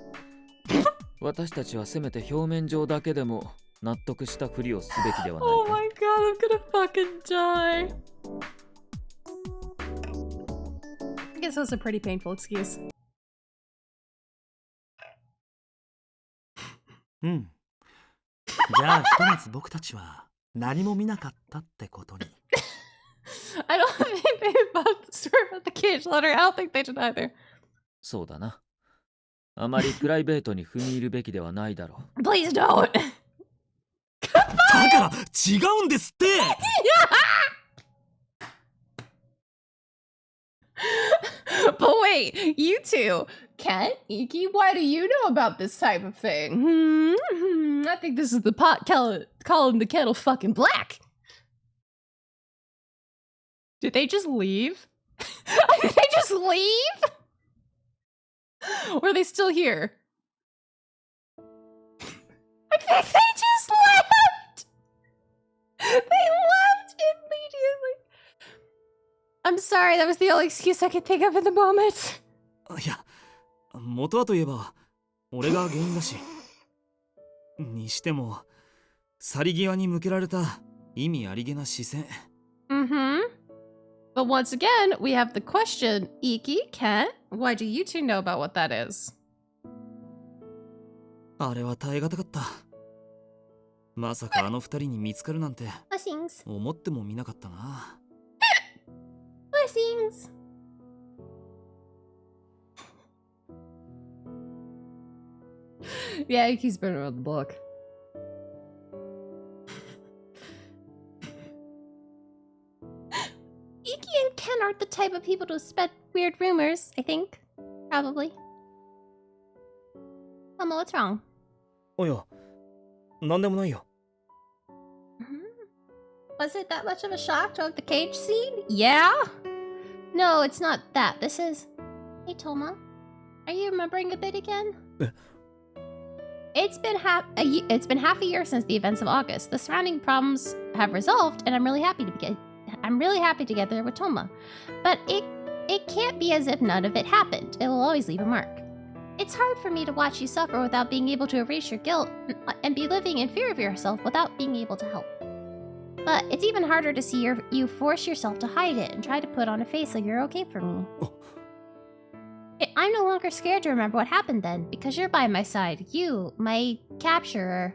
私たちはせめて表面上だけでも納得したふりをすべきではない Oh か。 my god, I'm gonna fucking die. I guess that's a pretty painful excuse. うん。じゃあひとまず僕たちは何も見なかったってことに。I don't think they about the story about the cage letter. I don't think they did either. そうだな。あまりプライベートに踏み入るべきではないだろう。 Please don't. だから違うんですって。But wait, you two, Ken, Iki, why do you know about this type of thing? I think this is the pot calling the kettle fucking black. Did they just leave? Did they just leave? Or are they still here? I think they just left! They left immediately. I'm sorry, that was the only excuse I could think of in the moment. いや、元はといえば俺が原因だし。にしても去り際に向けられた意味ありげな視線。But once again, we have the question, Iki, Ken, why do you two know about what that is? あれは耐え難かった。まさかあの二人に見つかるなんて Blessings. 思ってもみなかったな。Blessings. Yeah, Iki's been around the block. Iki and Ken aren't the type of people to spread weird rumors, I think. Probably. Mama, what's wrong? おや、なんでもないよ。Was it that much of a shock to have the cage scene? Yeah? No, it's not that. This is... Hey, Toma. Are you remembering a bit again? It's been half a year since the events of August. The surrounding problems have resolved, and I'm really happy together with Toma. But it can't be as if none of it happened. It will always leave a mark. It's hard for me to watch you suffer without being able to erase your guilt and be living in fear of yourself without being able to help. But it's even harder to see you force yourself to hide it and try to put on a face like you're okay for me. I'm no longer scared to remember what happened then, because you're by my side. You, my capturer.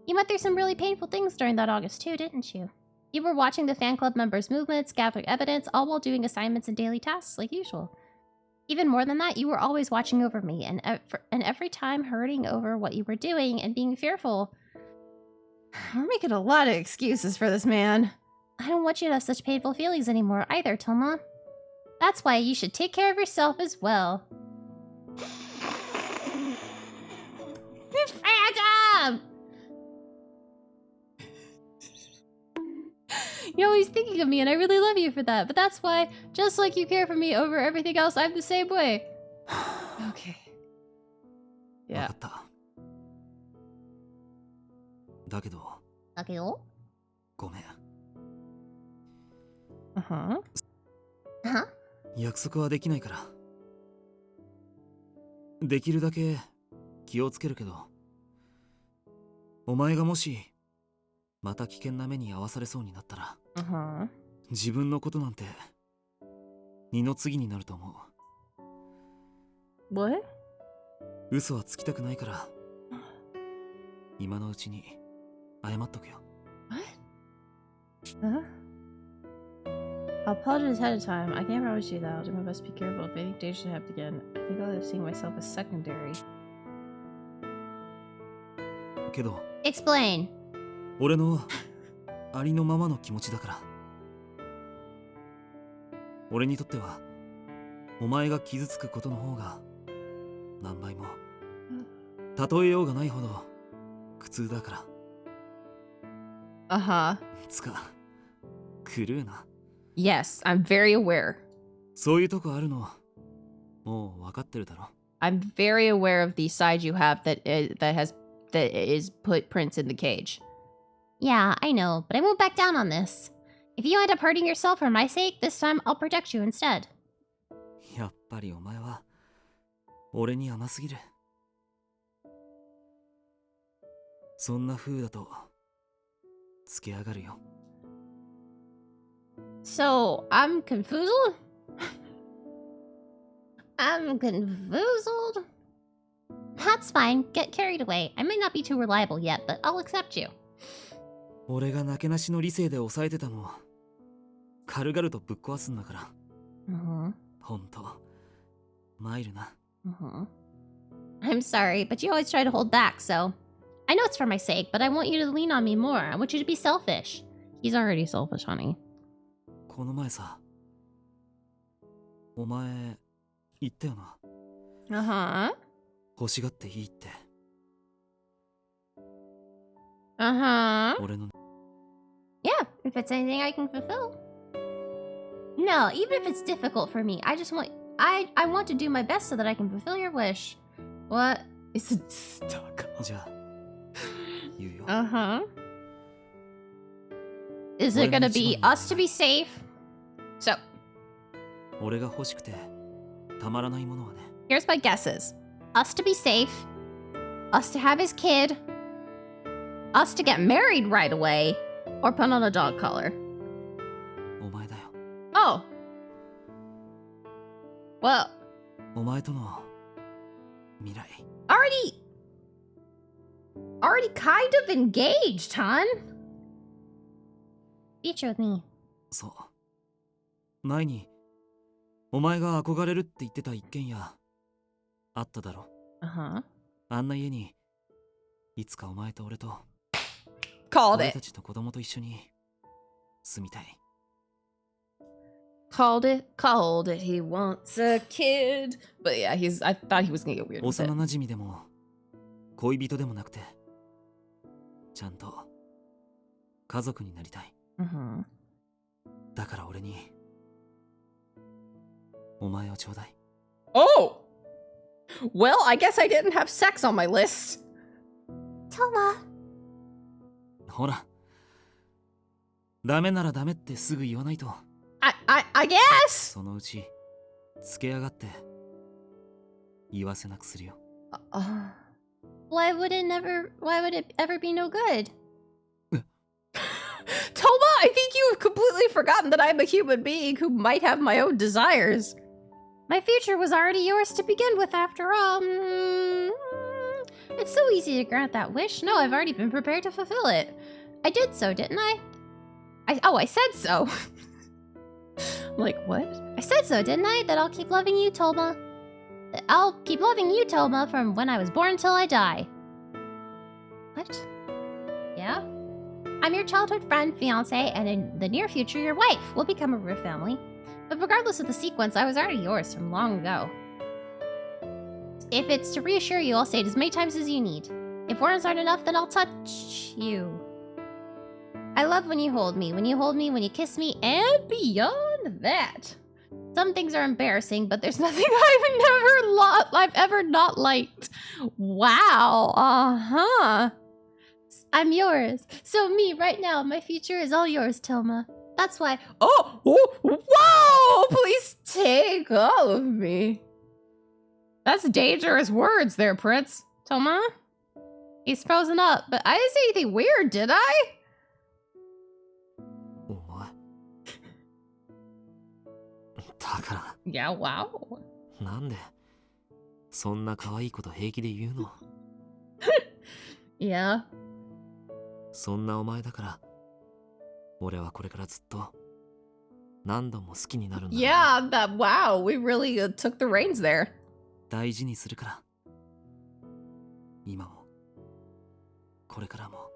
You went through some really painful things during that August too, didn't you? You were watching the fan club members' movements, gathering evidence, all while doing assignments and daily tasks like usual. Even more than that, you were always watching over me, and every time hurting over what you were doing and being fearful. We're making a lot of excuses for this man. I don't want you to have such painful feelings anymore either, Toma. That's why you should take care of yourself as well. Adam! You're always thinking of me, and I really love you for that. But that's why, just like you care for me over everything else, I'm the same way. Okay. わ Yeah. かった。だけど、ごめん。Uh-huh. Huh? 約束はできないから。できるだけ気をつけるけど、お前がもしまた危険な目に遭わされそうになったら、Uh-huh. 自分のことなんて二の次になると思う。 What? 嘘はつきたくないから、今のうちに謝っとくよ。 Huh? I'll apologize ahead of time. I can't promise you that. I'll do my best to be careful if any danger should happen again. I think I'll end up seeing myself as secondary. けど、 Explain. 俺のありのままの気持ちだから。俺にとっては、お前が傷つくことの方が何倍も、例えようがないほど苦痛だから。Uh-huh. つか、狂うな。 Yes, I'm very aware. そういうとこあるの、もう分かってるだろ。I'm very aware of the side you have that is put Prince in the cage. Yeah, I know, but I won't back down on this. If you end up hurting yourself for my sake, this time I'll protect you instead. やっぱりお前は俺に甘すぎる。そんな風だとつけ上がるよ。So, I'm confoozled? I'm confoozled? That's fine. Get carried away. I may not be too reliable yet, but I'll accept you. 俺がなけなしの理性で抑えてたのを軽々とぶっ壊すんだから。ほんとマイルな。I'm sorry, but you always try to hold back, so... I know it's for my sake, but I want you to lean on me more. I want you to be selfish. He's already selfish, honey. この前さ、お前言ったよな。欲しがっていいって。俺の。Yeah, if it's anything I can fulfill. No, even if it's difficult for me, I just want... I want to do my best so that I can fulfill your wish. What? Is it stuck? じゃあ、言うよ。Is it gonna be us to be safe? So. 俺が欲しくてたまらないものはね。Here's my guesses. Us to be safe. Us to have his kid. Us to get married right away. Or put on a dog collar. お前だよ。Oh. Well. お前との未来。Already kind of engaged, hon. Future with me. そう。前にお前が憧れるって言ってた一軒家あっただろ。あんな家にいつかお前と俺と俺たちと子供と一緒に住みたい。Called it. He wants a kid. But yeah, I thought he was gonna get weird with it. 幼馴染でも恋人でもなくて、ちゃんと家族になりたい。だから俺にお前をちょうだい。Oh! Well, I guess I didn't have sex on my list. Toma. ほら、ダメならダメってすぐ言わないと。I guess! そのうちつけ上がって言わせなくするよ。Why would it ever be no good? Toma, I think you have completely forgotten that I'm a human being who might have my own desires. My future was already yours to begin with, after all. It's so easy to grant that wish. No, I've already been prepared to fulfill it. I did so, didn't I? I said so. Like, what? I said so, didn't I? That I'll keep loving you, Toma. I'll keep loving you, Toma, from when I was born till I die. What? Yeah? I'm your childhood friend, fiancé, and in the near future, your wife. We'll become a real family. But regardless of the sequence, I was already yours from long ago. If it's to reassure you, I'll say it as many times as you need. If words aren't enough, then I'll touch you. I love when you hold me, when you kiss me, and beyond that. Some things are embarrassing, but there's nothing I've ever not liked. Wow, I'm yours. So me, right now, my future is all yours, Toma. That's why... Oh! Whoa! Please take all of me. That's dangerous words there, Prince. Toma? He's frozen up, but I didn't say anything weird, did I? お前。だから。Yeah, wow. なんでそんな可愛いこと平気で言うの？ Yeah. そんなお前だから俺はこれからずっと何度も好きになるんだ。Yeah, wow, we really took the reins there. 大事にするから。今もこれからも。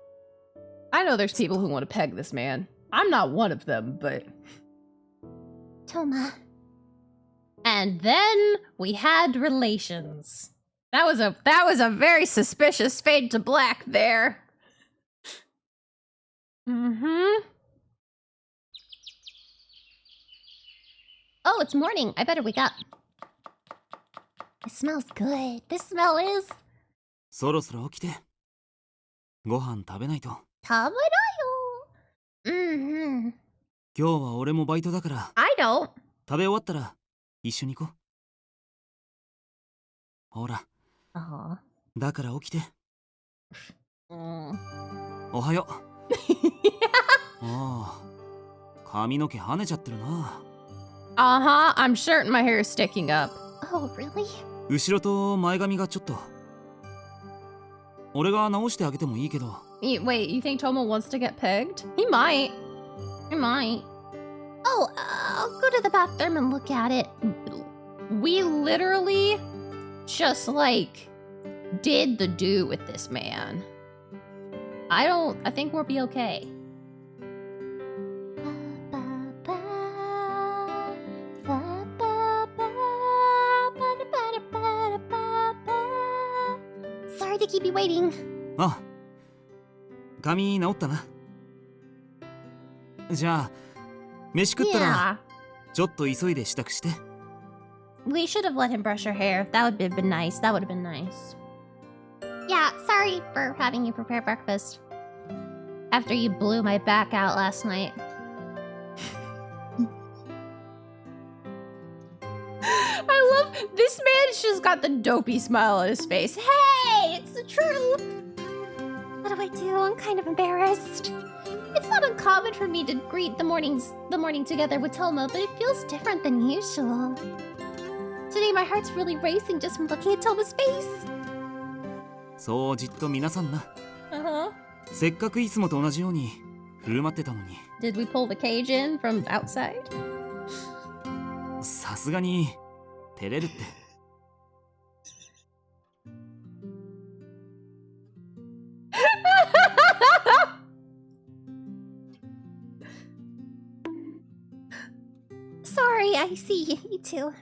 I know there's people who want to peg this man. I'm not one of them, but... Toma. And then we had relations. That was a very suspicious fade to black there. Oh, it's morning. I better wake up. It smells good. This smell is... そろそろ起きて。ご飯食べないと。食べなよ。今日は俺もバイトだから。I don't. 食べ終わったら一緒に行こう。ほら。だから起きて。おはよう。ああ、髪の毛跳ねちゃってるな。I'm certain my hair is sticking up. Oh, really? 後ろと前髪がちょっと。俺が直してあげてもいいけど。Wait, you think Tomo wants to get pegged? He might. He might. Oh, I'll go to the bathroom and look at it. We literally just like did the do with this man. I think we'll be okay. Sorry to keep you waiting. あ、髪直ったな。じゃあ飯食ったらちょっと急いで支度して。We should have let him brush her hair. That would have been nice. That would have been nice. Yeah, sorry for having you prepare breakfast. After you blew my back out last night. I love this man's just got the dopey smile on his face. Hey, it's the truth. What do I do? I'm kind of embarrassed. It's not uncommon for me to greet the morning together with Toma, but it feels different than usual. Today my heart's really racing just from looking at Toma's face. そうじっと皆さんな。せっかくいつもと同じように振る舞ってたのに。Did we pull the cage in from outside? さすがに照れるって。Sorry, I see. You too.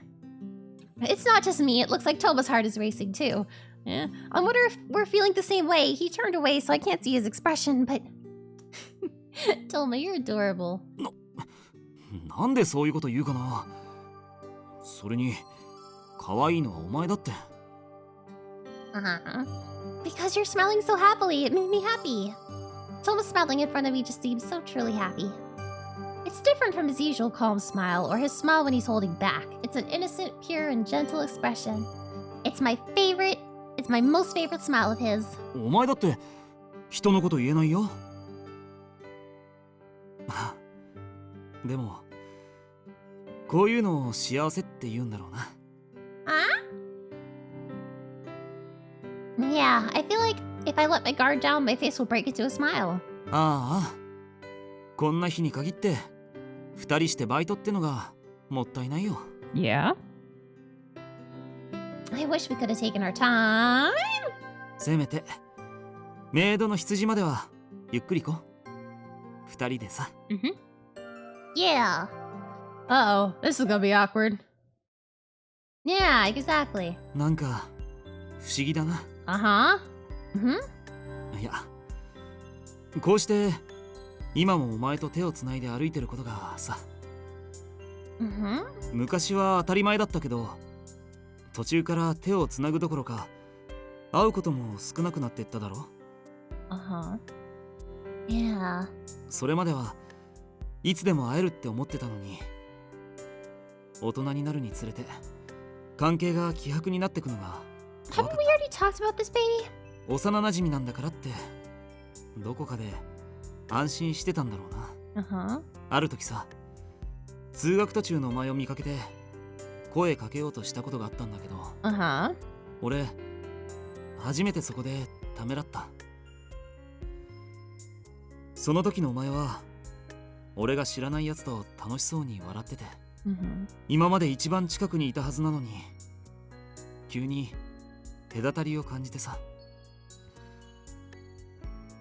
It's not just me. It looks like Toma's heart is racing too. Yeah. I wonder if we're feeling the same way. He turned away, so I can't see his expression, but... Toma, you're adorable. なんでそういうこと言うかな。それに可愛いのはお前だって。Because you're smiling so happily, it made me happy. Toma smiling in front of me just seems so truly happy. It's different from his usual calm smile or his smile when he's holding back. It's an innocent, pure, and gentle expression. It's my most favorite smile of his. お前だって人のこと言えないよ。でもこういうのを幸せって言うんだろうな。Yeah, I feel like if I let my guard down, my face will break into a smile. ああ、こんな日に限って二人してバイトってのがもったいないよ。Yeah. I wish we could have taken our time. せめてメイドの羊まではゆっくり行こう。二人でさ。Yeah. Uh-oh, this is gonna be awkward. Yeah, exactly. なんか不思議だな。いや、こうして今もお前と手をつないで歩いてることがさ、昔は当たり前だったけど、途中から手をつなぐどころか会うことも少なくなっていっただろ。Yeah. それまではいつでも会えるって思ってたのに、大人になるにつれて関係が希薄になってくのが怖かった。 Haven't we already talked about this, baby? 幼馴染なんだからってどこかで安心してたんだろうな。ある時さ、通学途中のお前を見かけて声かけようとしたことがあったんだけど、俺初めてそこでためらった。その時のお前は俺が知らないやつと楽しそうに笑ってて、今まで一番近くにいたはずなのに急に隔たりを感じてさ。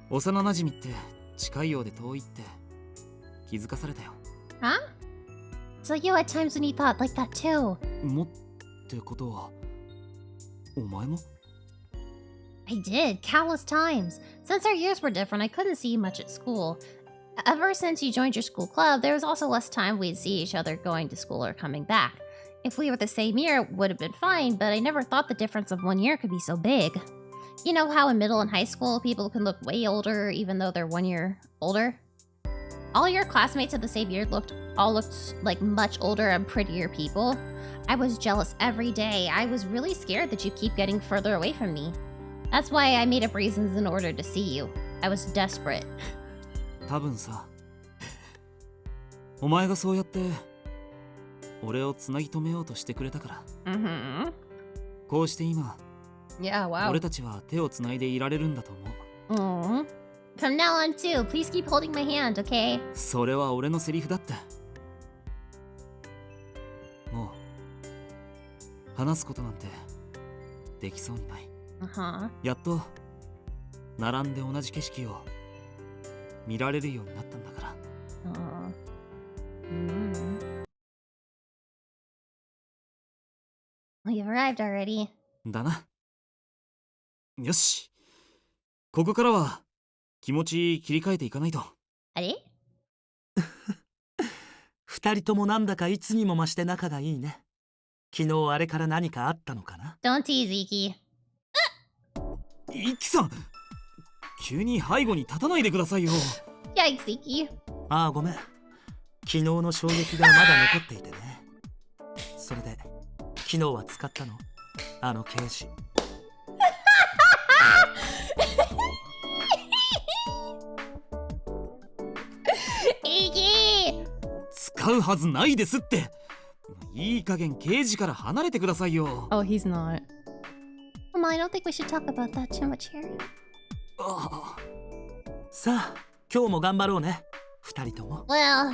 幼馴染って近いようで遠いって気づかされたよ。So you had times when you thought like that too. もってことはお前も？ I did, countless times. Since our years were different, I couldn't see you much at school. Ever since you joined your school club, there was also less time we'd see each other going to school or coming back. If we were the same year, it would have been fine, but I never thought the difference of 1 year could be so big. You know how in middle and high school, people can look way older even though they're 1 year older? All your classmates of the same year looked like much older and prettier people. I was jealous every day. I was really scared that you keep getting further away from me. That's why I made up reasons in order to see you. I was desperate. 多分さ、お前がそうやって俺をつなぎ止めようとしてくれたから、こうして今、俺たちは手をつないでいられるんだと思う。From now on too, please keep holding my hand, okay? それは俺のセリフだって。もう話すことなんてできそうにない。やっと並んで同じ景色を見られるようになったんだから。We've arrived already. だな。よし。ここからは気持ち切り替えていかないと。あれ二人ともなんだかいつにも増して仲がいいね。昨日あれから何かあったのかな？ Don't tease, Iki. イキさん、急に背後に立たないでくださいよ。Yikes, Iki. ああ、ごめん。昨日の衝撃がまだ残っていてね。それで昨日は使ったの？あの刑事。Iki! 使うはずないですって。いい加減刑事から離れてくださいよ。Oh, he's not. Mama, I don't think we should talk about that too much here. さあ、今日も頑張ろうね。二人とも。Well,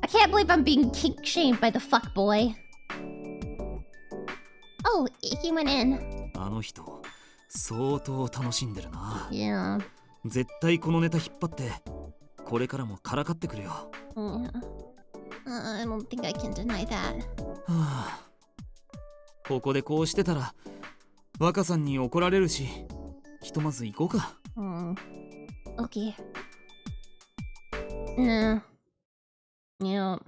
I can't believe I'm being kink shamed by the fuck boy. Oh, Iki went in. あの人、相当楽しんでるな。Yeah. 絶対このネタ引っ張って、これからもからかってくるよ。Yeah. I don't think I can deny that. はあ、ここでこうしてたら若さんに怒られるし、ひとまず行こうか。Okay. No. Yeah.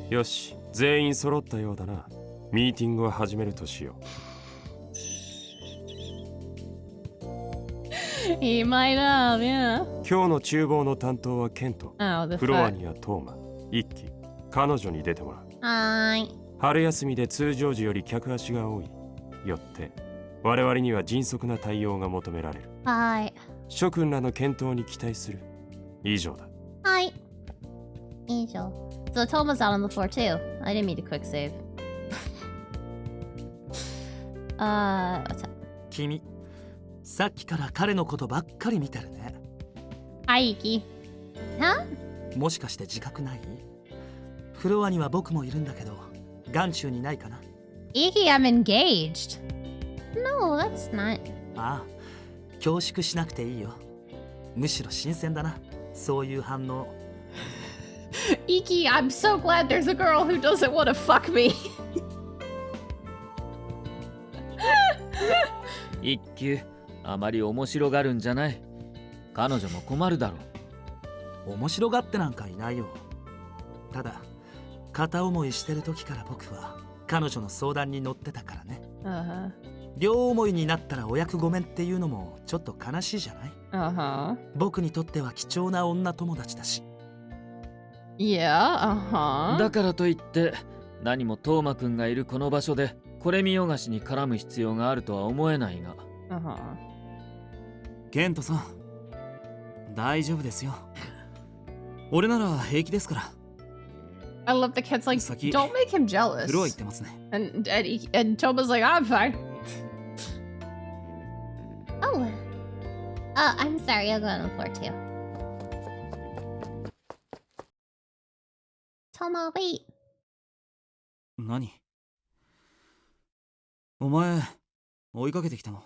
よし、全員揃ったようだな。ミーティングを始めるとしよう。He might have, yeah. 今日の厨房の担当はケント、 Oh, the フロア fuck. にはトーマ、一輝、彼女に出てもらう。Hi. 春休みで通常時より客足が多い。よって我々には迅速な対応が求められる。Hi. 諸君らの検討に期待する。以上だ。Hi. Angel. So Toma's out on the floor too. I didn't mean to quick save. What's up? 君、さっきから彼のことばっかり見てるね。Hi, Iki. Huh? もしかして自覚ない？フロアには僕もいるんだけど、眼中にないかな？ Iki, I'm engaged. No, that's not. ああ、恐縮しなくていいよ。むしろ新鮮だな、そういう反応。Iki, I'm so glad there's a girl who doesn't want to fuck me. 一休、あまり面白がるんじゃない。彼女も困るだろう。面白がってなんかいないよ。ただ片思いしてる時から僕は彼女の相談に乗ってたからね。両思いになったらお役御免っていうのもちょっと悲しいじゃない？僕にとっては貴重な女友達だし。Yeah, だからといって何もトーマくんがいるこの場所でこれ見よがしに絡む必要があるとは思えないが。ケントさん、大丈夫ですよ。俺なら平気ですから。I love the kid's like, Saki, don't make him jealous. 風呂行ってますね。And Toma's like, I'm fine. Oh. I'm sorry. I'll go on the floor too. Toma, wait. 何？お前、追いかけてきたの？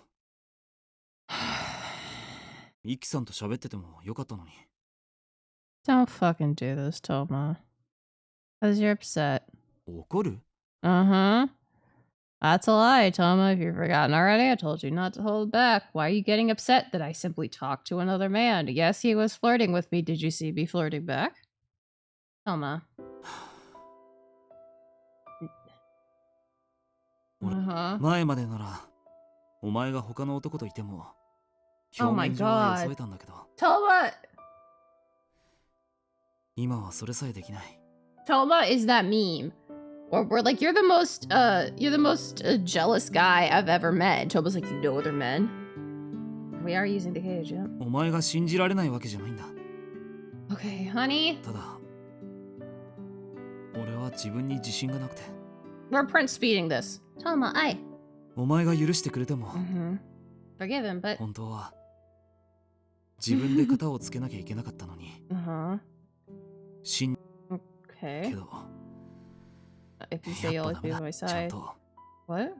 イキさんと喋っててもよかったのに。Don't fucking do this, Toma. Because you're upset. 怒る？ That's a lie, Toma. If you've forgotten already, I told you not to hold back. Why are you getting upset that I simply talked to another man? Yes, he was flirting with me. Did you see me flirting back? Toma. 前までならお前が他の男といても Oh 表 my 面上は装 god. えたんだけど Toma! 今はそれさえできない Toma is that meme. We're like, you're the most jealous guy I've ever met. And Toma's like, you know other men? We are using the cage, yeah. お前が信じられないわけじゃないんだ Okay, honey. ただ俺は自分に自信がなくて We're print speeding this. Toma, ay. お前が許してくれても Forgive him, but... 本当は自分で型をつけなきゃいけなかったのに 信じ Okay. けど If you say や you'll っぱ always ダ be メ by だ my ちゃん side. と What?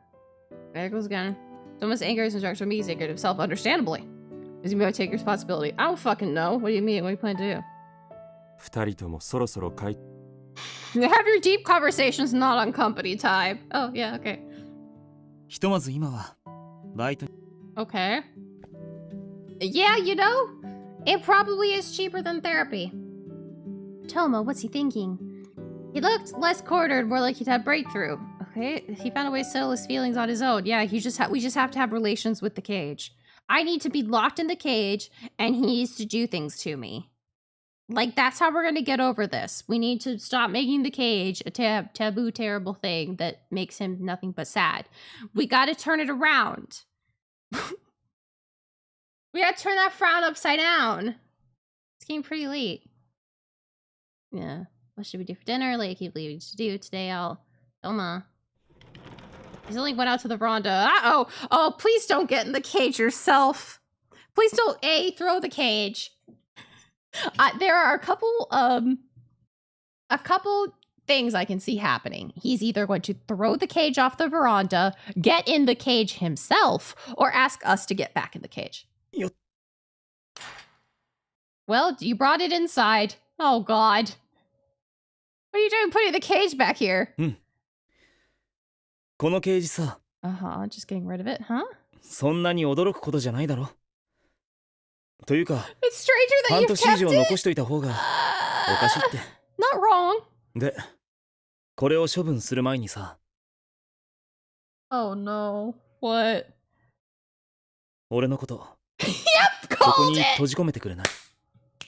There it goes again. Toma's anger is instructed from me is ignorant of self, understandably. Is he going to take responsibility? I don't fucking know. What do you mean? What do you plan to do? 二人ともそろそろ帰っ Have your deep conversations not on company time. Oh, yeah, okay. ひとまず今はバイト Okay. Yeah, you know, it probably is cheaper than therapy. Toma, what's he thinking? He looked less cornered, more like he'd had breakthrough. Okay, he found a way to settle his feelings on his own. Yeah, we just have to have relations with the cage. I need to be locked in the cage, and he needs to do things to me. Like, that's how we're gonna get over this. We need to stop making the cage a taboo, terrible thing that makes him nothing but sad. We gotta turn it around. We gotta turn that frown upside down. It's getting pretty late. Yeah. What should we do for dinner? Like, I keep leaving to do today. Toma. He's only went out to the veranda. Uh-oh. Oh, please don't get in the cage yourself. Please don't, throw the cage. There are a couple things I can see happening. He's either going to throw the cage off the veranda, get in the cage himself, or ask us to get back in the cage. Yep. Well, you brought it inside. Oh, God. What are you doing putting the cage back here? このケージさ Just getting rid of it, huh? そんなに驚くことじゃないだろというか It's stranger that 半 you've 年以 kept 上 it. 残しといた方がおかしいって Not wrong. でこれを処分する前にさ Oh no. What? 俺のこと Yep, ここ called に it! 閉じ込めてくれない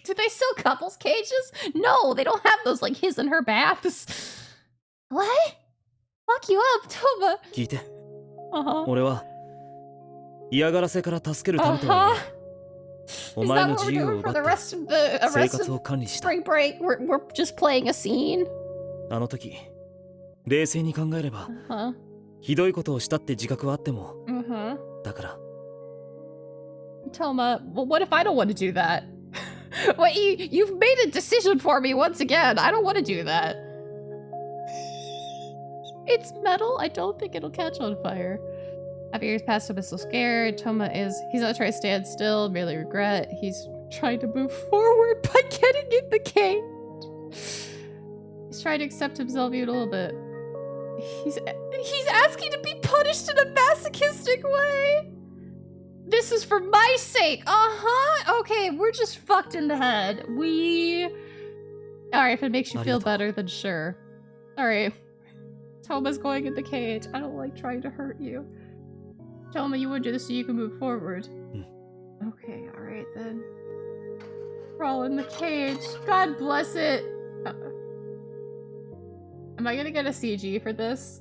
Do they sell couples cages? No, they don't have those like his and her baths. What? Fuck you up, Toma. 聞いて Uh-huh. 俺は嫌がらせから助けるためとはいえお Is 前 that の what 自 we're 由を doing 奪 for っ the て rest of the 生 rest 活を of 管理した spring break? We're just playing a scene. あの時冷静に考えれば Uh-huh. ひどいことをしたって自覚はあっても Uh-huh. だから Toma, well, what if I don't want to do that? Wait, you've made a decision for me once again. I don't want to do that. It's metal. I don't think it'll catch on fire. After years past, Toma's so scared. He's not trying to stand still, merely regret. He's trying to move forward by getting in the cage. He's trying to accept himself even a little bit. He's asking to be punished in a masochistic way. This is for my sake. Uh-huh. Okay, we're just fucked in the head. Alright, if it makes you feel better, then sure. Alright. Toma's going in the cage. I don't like trying to hurt you. Toma, you would do this so you can move forward. Okay, alright then. We're all in the cage. God bless it. Am I gonna get a CG for this?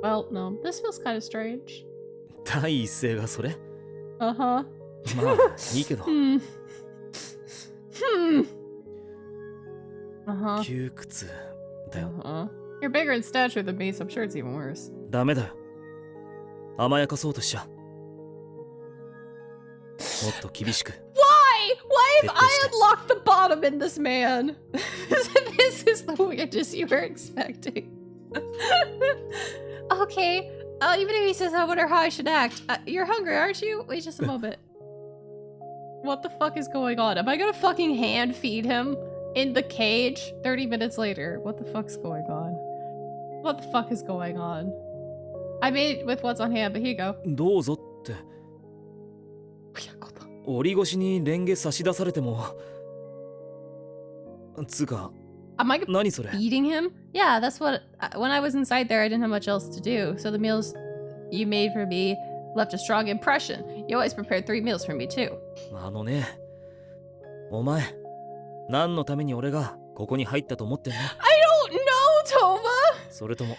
Well, no. This feels kind of strange. 第一声がそれ Uh-huh. まあいいけど Uh-huh. 窮屈だよ Uh-huh. You're bigger in stature than me, so I'm sure it's even worse. ダメだよ甘やかそうとしちゃもっと厳しく Why? Why have I unlocked the bottom in this man? This is the weirdness you were expecting. Okay. Even if he says, I wonder how I should act. You're hungry, aren't you? Wait just a moment. What the fuck is going on? Am I gonna fucking hand feed him in the cage 30 minutes later? What the fuck's going on? What the fuck is going on? I made it with what's on hand, but here you go. どうぞって折り越しにレンゲ差し出されてもつうか Am I 何それ eating him? Yeah, that's what. When I was inside there, I didn't have much else to do. So the meals you made for me left a strong impression. You always prepared 3 meals for me too. あのね、お前、何のために俺がここに入ったと思ってんの I don't know, Toma. それとも、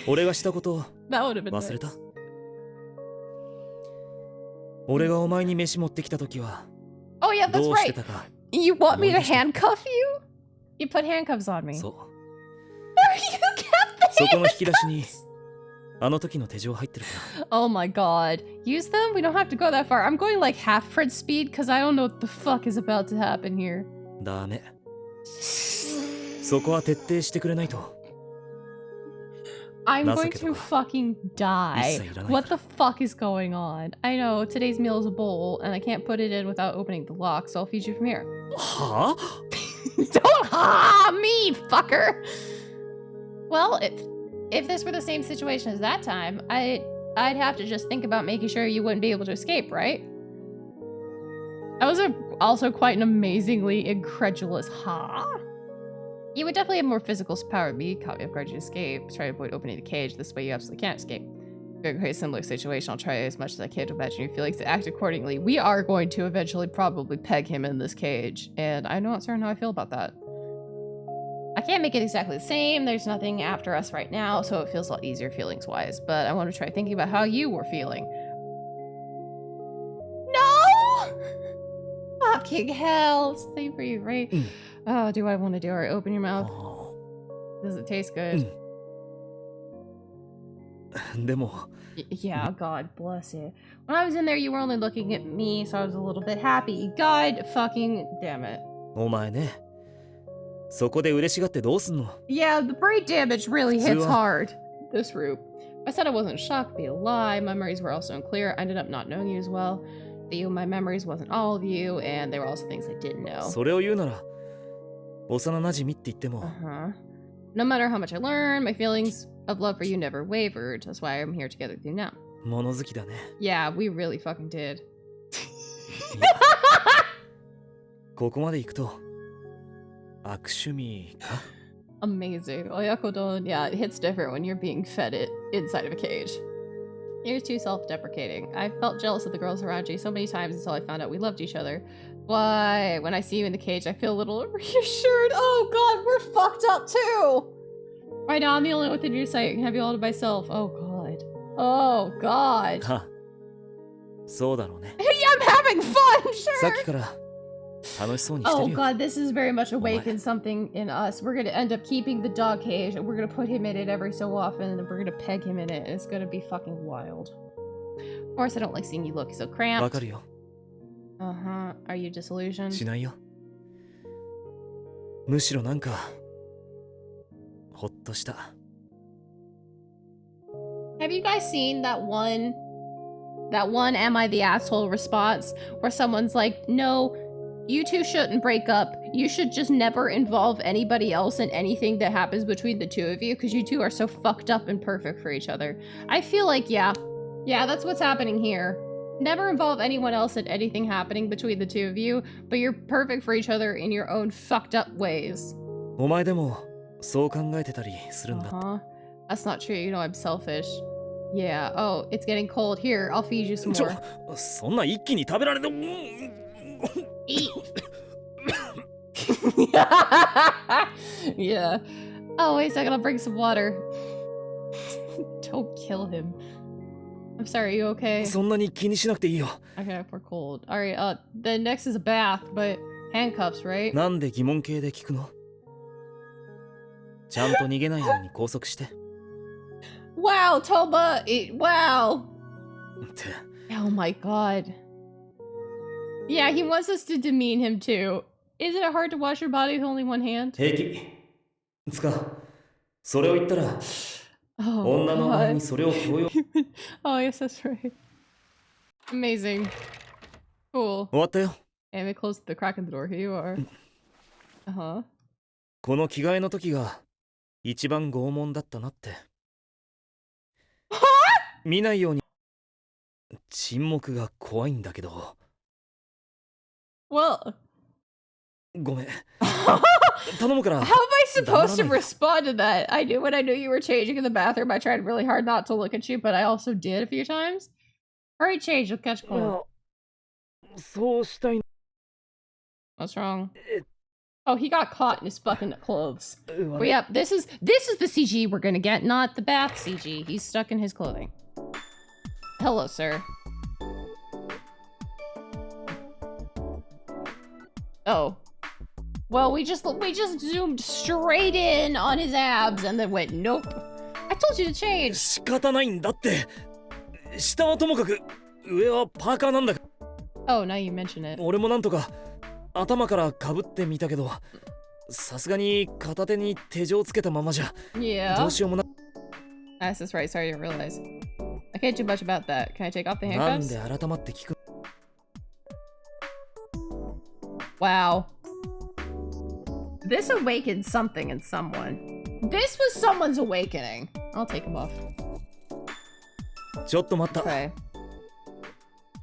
俺がしたことを That would have been 忘れ nice. た俺がお前に飯持ってきた時は Oh yeah, that's どうして right. たか You want me to 思い出した。 handcuff you? You put handcuffs on me. そう You kept そこの引き出しにあの時の手錠入ってるか Oh my god. Use them? We don't have to go that far. I'm going like half Prince speed because I don't know what the fuck is about to happen here. らダメそこは徹底してくれないと I'm going 情けと to か fucking die. 一切いらないから。 What the fuck is going on? I know today's meal is a bowl and I can't put it in without opening the lock, so I'll feed you from here. は Don't ha me, fucker. Well, if this were the same situation as that time, I'd have to just think about making sure you wouldn't be able to escape, right? That was also quite an amazingly incredulous ha. You would definitely have more physical power than me. Caught me off guard to escape. Try to avoid opening the cage. This way you absolutely can't escape. Very, very similar situation. I'll try as much as I can to imagine your feelings to act accordingly. We are going to eventually probably peg him in this cage. And I'm not certain how I feel about that. I can't make it exactly the same. There's nothing after us right now, so it feels a lot easier feelings-wise. But I want to try thinking about how you were feeling. No! Fucking hell. Same for you, right? Oh, do I want to do it? Open your mouth. Does it taste good? でも Yeah, God bless you. When I was in there, you were only looking at me, so I was a little bit happy. God fucking damn it. お前ねそこで嬉しがってどうすんの Yeah, the brain damage really hits 普通は hard. This route. I said I wasn't shocked, it'd be a lie. My memories were also unclear. I ended up not knowing you as well. You, my memories wasn't all of you, and there were also things I didn't know. それを言うなら幼馴染って言っても Uh-huh. No matter how much I learned, my feelings of love for you never wavered. That's why I'm here together with you now. 物好きだね Yeah, we really fucking did. ここまで行くと悪趣味か Amazing. Oyakodon, yeah, it hits different when you're being fed it inside of a cage. You're too self-deprecating. I felt jealous of the girls around you so many times until I found out we loved each other. Why? When I see you in the cage, I feel a little reassured. Oh god, we're fucked up too! Right now, I'm the only one within your sight. I can have you all to myself. Oh god. Oh god. はそうだろうね Yeah, I'm having fun, さっ sure! きから楽しそうにして Oh るよ god, this is very much my. awakened something in us. We're gonna end up keeping the dog cage, and we're gonna put him in it every so often, and then we're gonna peg him in it, and it's gonna be fucking wild. Of course, I don't like seeing you look so わ cramped. かるよ Uh-huh. Are you disillusioned? しないよむしろなんかほっとした Have you guys seen that one am I the asshole response where someone's like, no, you two shouldn't break up. You should just never involve anybody else in anything that happens between the two of you because you two are so fucked up and perfect for each other. I feel like, yeah, that's what's happening here. Never involve anyone else in anything happening between the two of you, but you're perfect for each other in your own fucked up ways. お前でもそう考えてたりするんだ Uh-huh. That's not true. You know I'm selfish. Yeah. Oh, it's getting cold. Here, I'll feed you some ちょ more. そんな一気に食べられて Eat. Yeah. Oh, wait a second. I'll bring some water. Don't kill him. I'm sorry. Are you okay? そんなに気にしなくていいよ Okay, we're cold. All right. Then next is a bath, but handcuffs, right? なんで疑問形で聞くのちゃんと逃げないように拘束して Wow, Toba. Wow. って Oh my god. Yeah, he wants us to demean him too. Isn't it hard to wash your body with only one hand? 平気つかそれを言ったら Oh, 女の前 god. にそれを強要 Oh, yes, that's right. Amazing. Cool. 終わったよ And we closed the crack in the door. Here you are. Uh-huh. この着替えの時が一番拷問だったなって見ないように沈黙が怖いんだけど Well. ごめん頼むから。 How am I supposed to respond to that? I knew when I knew you were changing in the bathroom, I tried really hard not to look at you, but I also did a few times. Hurry, change, you'll catch cold. そうしたい。 What's wrong? Oh, he got caught in his fucking clothes. But yeah, this is the CG we're gonna get, not the bath CG. He's stuck in his clothing. Hello, sir. Oh. Well, we just zoomed straight in on his abs and then went, nope. I told you to change. 仕方ないんだって。下はともかく上はパーカーなんだ。 Oh, now you mention it. 俺もなんとか頭からかぶってみたけど、さすがに片手に手錠つけたままじゃ Yeah. どうしようもな。 That's right. Sorry, I didn't realize. I can't do much about that. Can I take off the なん handcuffs? で改まって聞く。 Wow. This awakened something in someone. This was someone's awakening. I'll take him off. ちょっと待った。 Okay.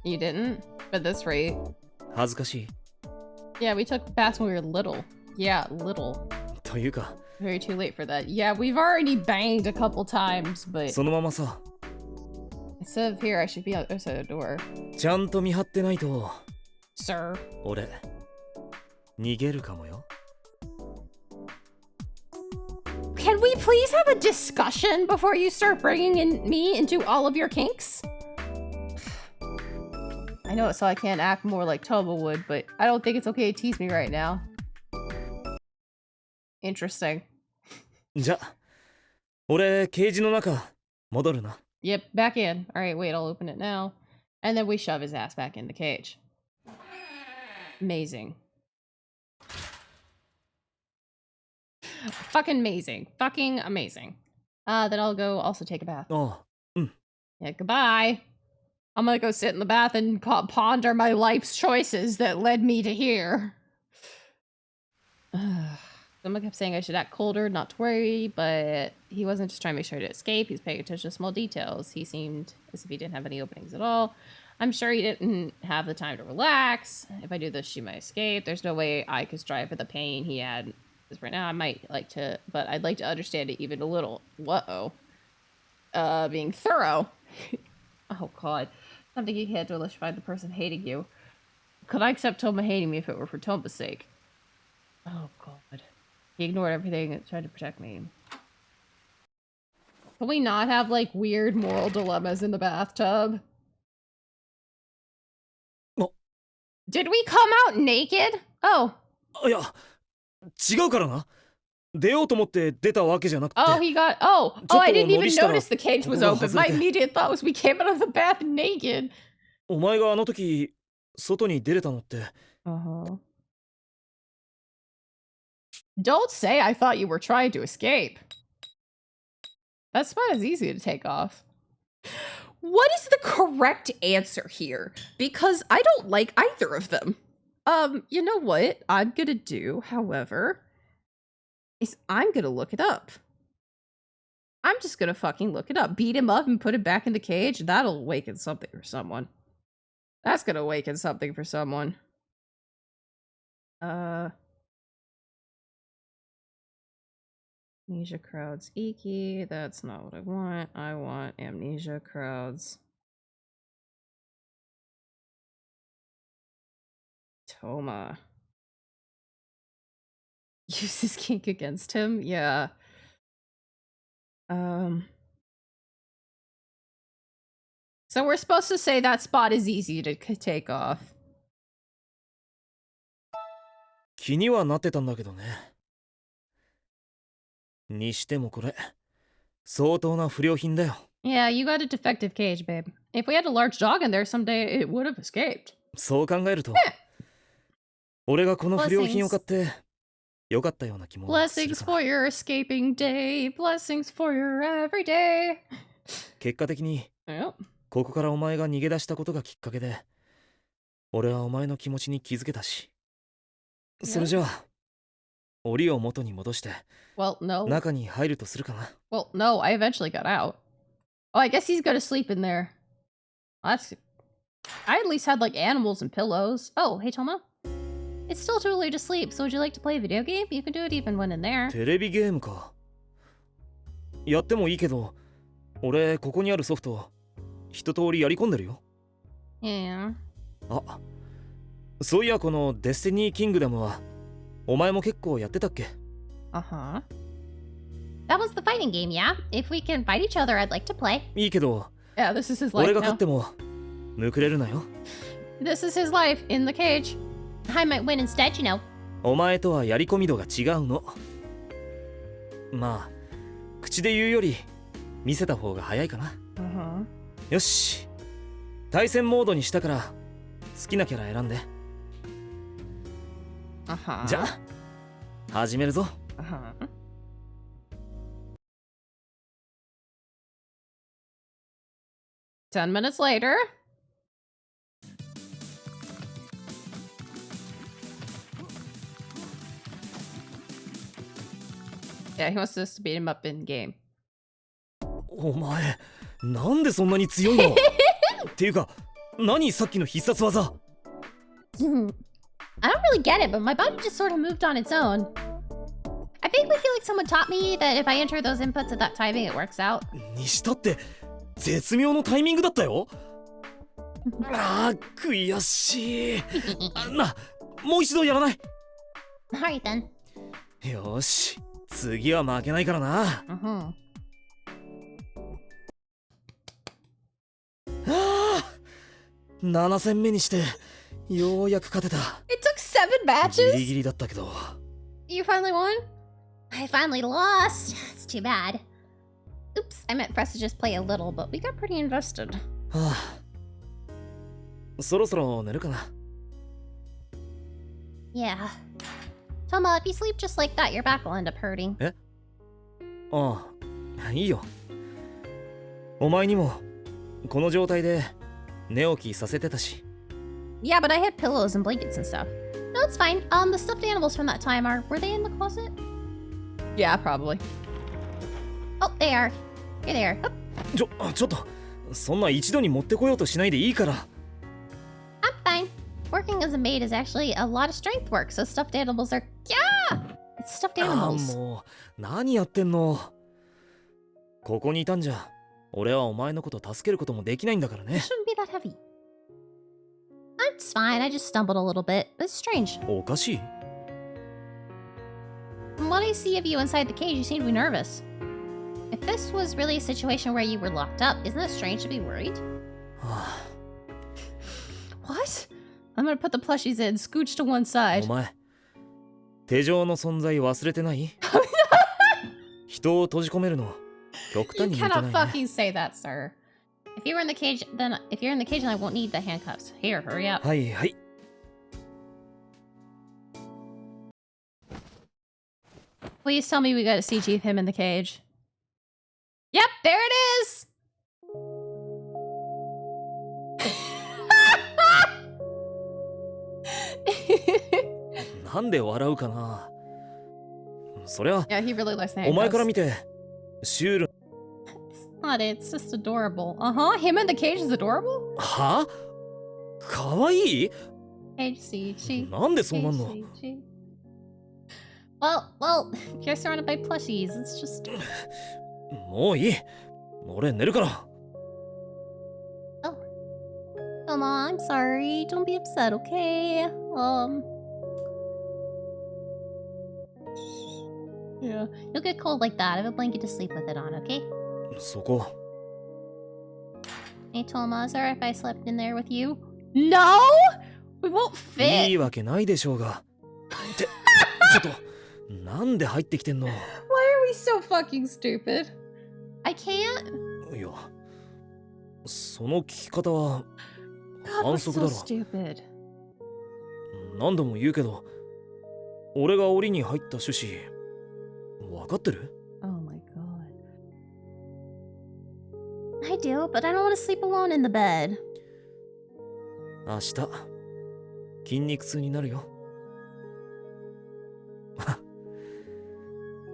You didn't? At this rate. 恥ずかしい。 Yeah, we took baths when we were little. Yeah, little. というか、 Very too late for that. Yeah, we've already banged a couple times, but そのままさ、 instead of here, I should be outside the door. ちゃんと見張ってないと、 Sir. 俺逃げるかもよ。 Can we please have a discussion before you start bringing me into all of your kinks? I know it, so I can't act more like Toba would, but I don't think it's okay to tease me right now. Interesting. じゃ、俺ケージの中戻るな。 Yep, back in. Alright, wait, I'll open it now. And then we shove his ass back in the cage. Amazing. Fucking amazing. Fucking amazing. Then I'll go also take a bath. ああ、うん。 Yeah, goodbye. I'm gonna go sit in the bath and ponder my life's choices that led me to here. Someone kept saying I should act colder, not to worry, but he wasn't just trying to make sure to escape. He was paying attention to small details. He seemed as if he didn't have any openings at all. I'm sure he didn't have the time to relax. If I do this, she might escape. There's no way I could strive for the pain he had. Because right now I might like to, but I'd like to understand it even a little. Whoa. Being thorough. Oh, God. Something you can't do unless you find the person hating you. Could I accept Toma hating me if it were for Toma's sake? Oh, God. He ignored everything and tried to protect me. Can we not have, like, weird moral dilemmas in the bathtub? Oh. Did we come out naked? Oh. いや、違うからな。出ようと思って出たわけじゃなくて。 Oh, he got. Oh, I didn't even notice the cage was open. My immediate thought was we came out of the bath naked. お前があの時外に出れたのって。Uh-huh. Don't say I thought you were trying to escape. That spot is easy to take off. What is the correct answer here? Because I don't like either of them. You know what I'm gonna do, however, is I'm gonna look it up. I'm just gonna fucking look it up. Beat him up and put him back in the cage. That'll awaken something for someone. That's gonna awaken something for someone. Amnesia Crowd's Iki. That's not what I want. I want Amnesia Crowd's Toma. Use his kink against him? Yeah. So we're supposed to say that spot is easy to take off. 気にはなってたんだけどね。にしてもこれ相当な不良品だよ。 Yeah, you got a defective cage, babe. If we had a large dog in there someday, it would have escaped. そう考えると、俺がこの不良品を買ってよかったような気もする Blessings か for your escaping day. Blessings for your everyday. 結果的に Yep. ここからお前が逃げ出したことがきっかけで、俺はお前の気持ちに気づけたし。それじゃあ、檻を元に戻して、Well, no. 中に入るとするかな。Well, no, I eventually got out. Oh, I guess he's gonna sleep in there. That's... I at least had, like, animals and pillows. Oh, hey, Toma. It's still too early to sleep, so would you like to play a video game? You can do it even when in there. テレビゲームか。やってもいいけど、俺ここにあるソフト一通りやり込んでるよ。Yeah. あ、そういやこのデスティニーキングダムはお前も結構やってたっけ？ Uh-huh. That was the fighting game, yeah? If we can fight each other, I'd like to play. いいけど、 Yeah, this is his life 俺が勝 now. ってもむくれるなよ。 This is his life in the cage. I might win instead, you know. お前とはやり込み度が違うの。まあ、口で言うより見せた方が早いかな。Uh-huh. よし、対戦モードにしたから好きなキャラ選んで。Uh-huh. じゃあ、始めるぞ。Uh-huh. Ten minutes later. Yeah, he wants us to beat him up in game. お前、なんでそんなに強いの？っていうか、何さっきの必殺技？ I don't really get it, but my body just sort of moved on its own. I vaguely feel like someone taught me that if I enter those inputs at that timing, it works out. にしたって絶妙のタイミングだったよ。ああ、悔しい。もう一度やらない？ Alright then. よし、次は負けないからな。Uh-huh. 7戦目にしてようやく勝てた。 It took 7 ギリ matches? ギリだったけど。 You finally won? I finally lost. It's too bad. Oops, I meant for us to just play a little, but we got pretty invested. はあ、そろそろ寝るかな。 Yeah. Toma, if you sleep just like that, your back will end up hurting. ああ、いいよ。お前にもこの状態で寝起きさせてたし。 Yeah, but I had pillows and blankets and stuff. No, it's fine. The stuffed animals from that time were they in the closet? Yeah, probably. Oh, they are. Here they are. Oh, ちょっと、そんな一度に持ってこようとしないでいいから。 I'm fine. Working as a maid is actually a lot of strength work, so stuffed animals are... Yeah! It's stuffed ああ、 animals. もう何やってんの。ここにいたんじゃ俺はお前のこと助けることもできないんだからね。 It shouldn't be that heavy. It's fine. I just stumbled a little bit. It's strange. おかしい？ From what I see of you inside the cage, you seem to be nervous. If this was really a situation where you were locked up, isn't it strange to be worried? はあ、 What? I'm gonna put the plushies in, scooch to one side. お前、手錠の存在忘れてない？人を閉じ込めるの極 You 端に似て cannot ないね。 fucking say that, sir. If you're in the cage, then I won't need the handcuffs. Here, hurry up. はいはい。 Please tell me we got a CG of him in the cage. Yep, there it is! なんで笑うかな。そりゃ、 Yeah, he really likes the お前から handcuffs. 見てシュール。 Not it, it's just adorable. Uh-huh, him in the cage is adorable? は？かわいい？ Cage CG. なんでそうなんの？ CG. Well, you're surrounded by plushies. It's just... もういい。俺寝るから。 Come on, I'm sorry. Don't be upset, okay? Yeah, you'll get cold like that. I have a blanket to sleep with it on, okay? そこ。 Hey, Toma, is it alright if I slept in there with you? No! We won't い fit! いわけないでしょうが。って、ちょっと、なんで入ってきてんの？ Why are we so fucking stupid? I can't? いや、その聞き方は God, 反 we're 則だ so ろ。 stupid. 何度も言うけど、俺が檻に入った趣旨、分かってる？ Oh my god. I do, but I don't want to sleep alone in the bed. 明日、筋肉痛になるよ。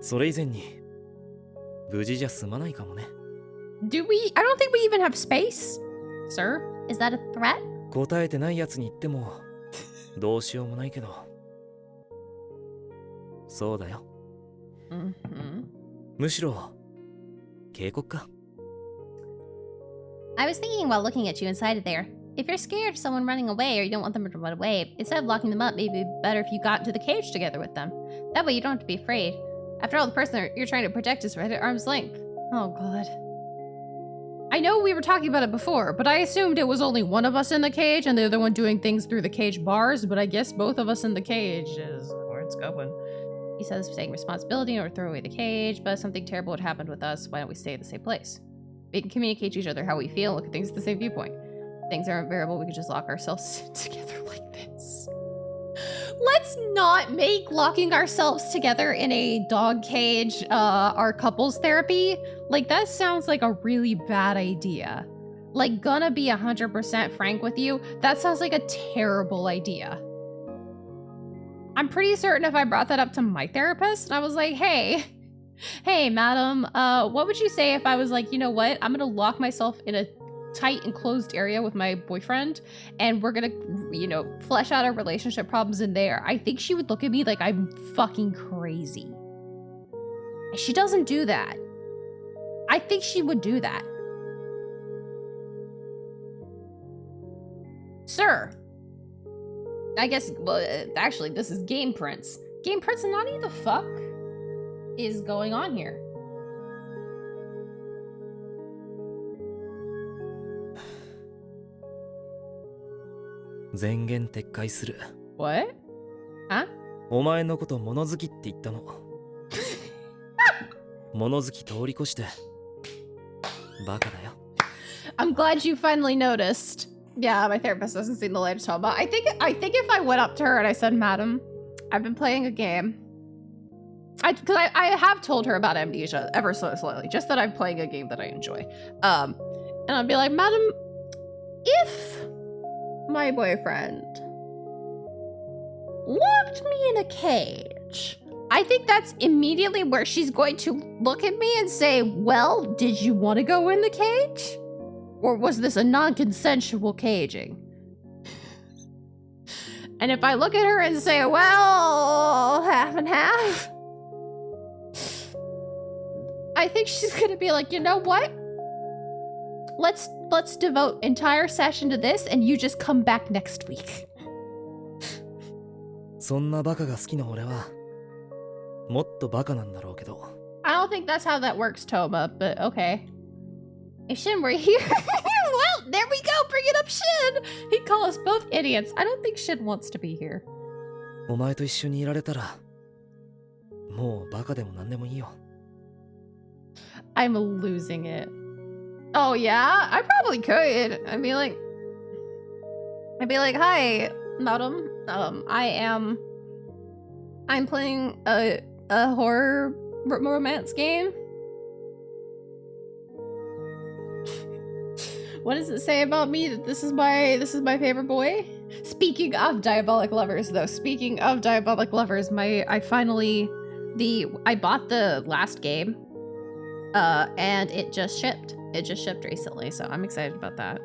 それ以前に、無事じゃ済まないかもね。Do we? I don't think we even have space. Sir, is that a threat? 答えてないやつに言っても、どうしようもないけど。そうだよ。むしろ警告か。 I was thinking while looking at you inside of there. If you're scared of someone running away or you don't want them to run away, instead of locking them up, maybe it'd be better if you got into the cage together with them. That way you don't have to be afraid. After all, the person you're trying to protect is right at arm's length. Oh, God. I know we were talking about it before, but I assumed it was only one of us in the cage and the other one doing things through the cage bars, but I guess both of us in the cage is where it's going. He says taking responsibility or throw away the cage, but if something terrible would happen with us, why don't we stay in the same place? We can communicate to each other how we feel, look at things at the same viewpoint. If things aren't bearable, we could just lock ourselves together like this. Let's not make locking ourselves together in a dog cage our couples therapy. Like, that sounds like a really bad idea. Like, gonna be 100% frank with you, that sounds like a terrible idea. I'm pretty certain if I brought that up to my therapist and I was like, hey, madam, what would you say if I was like, you know what, I'm gonna lock myself in a tight enclosed area with my boyfriend and we're gonna, you know, flesh out our relationship problems in there? I think she would look at me like I'm fucking crazy. She doesn't do that. I think she would do that. Sir. I guess, well, actually, this is Game Prince. Game Prince, Nani the fuck is going on here? What? Huh? お前のこと物好きって言ったの。物好き通り越してバカだよ。 I'm glad you finally noticed. Yeah, my therapist hasn't seen the latest Toma. I think if I went up to her and I said, Madam, I've been playing a game. Because I have told her about Amnesia ever so slightly, just that I'm playing a game that I enjoy. And I'd be like, Madam, if my boyfriend locked me in a cage, I think that's immediately where she's going to look at me and say, well, did you want to go in the cage? Or was this a non-consensual caging? And if I look at her and say, well, half and half, I think she's gonna be like, you know what? Let's devote entire session to this and you just come back next week. そんなバカが好きな俺はもっとバカなんだろうけど。 I don't think that's how that works, Toma, but okay. If Shin were here, well, there we go, bring it up, Shin! He'd call us both idiots. I don't think Shin wants to be here. お前と一緒にいられたらもうバカでもなんでもいいよ。 I'm losing it. Oh yeah? I probably could. I'd be like, hi, madam. I'm playing a horror romance game. What does it say about me that this is my favorite boy? Speaking of diabolic lovers, though, I bought the last game, and it just shipped. It just shipped recently, so I'm excited about that.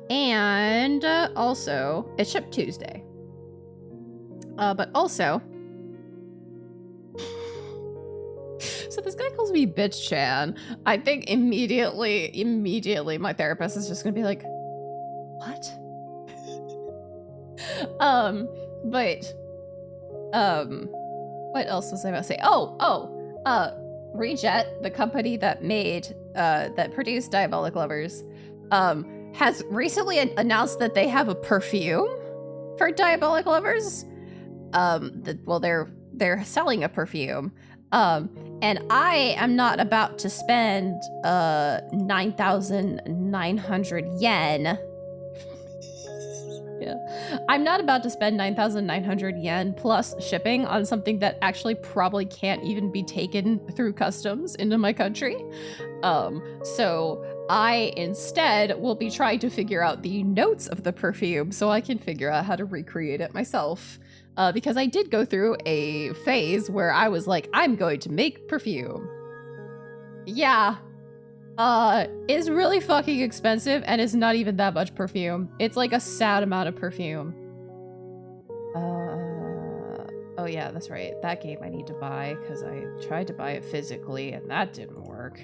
And also, it shipped Tuesday. But also, so this guy calls me bitch Chan. I think immediately my therapist is just gonna be like, what? What else was I about to say? Rejet, the company that produced Diabolic Lovers, has recently announced that they have a perfume for Diabolic Lovers. They're selling a perfume. And I am not about to spend 9,900 yen. Yeah. I'm not about to spend 9,900 yen plus shipping on something that actually probably can't even be taken through customs into my country. So I instead will be trying to figure out the notes of the perfume so I can figure out how to recreate it myself. Because I did go through a phase where I was like, I'm going to make perfume. Yeah. It's really fucking expensive and it's not even that much perfume. It's like a sad amount of perfume. Oh yeah, that's right. That game I need to buy because I tried to buy it physically and that didn't work.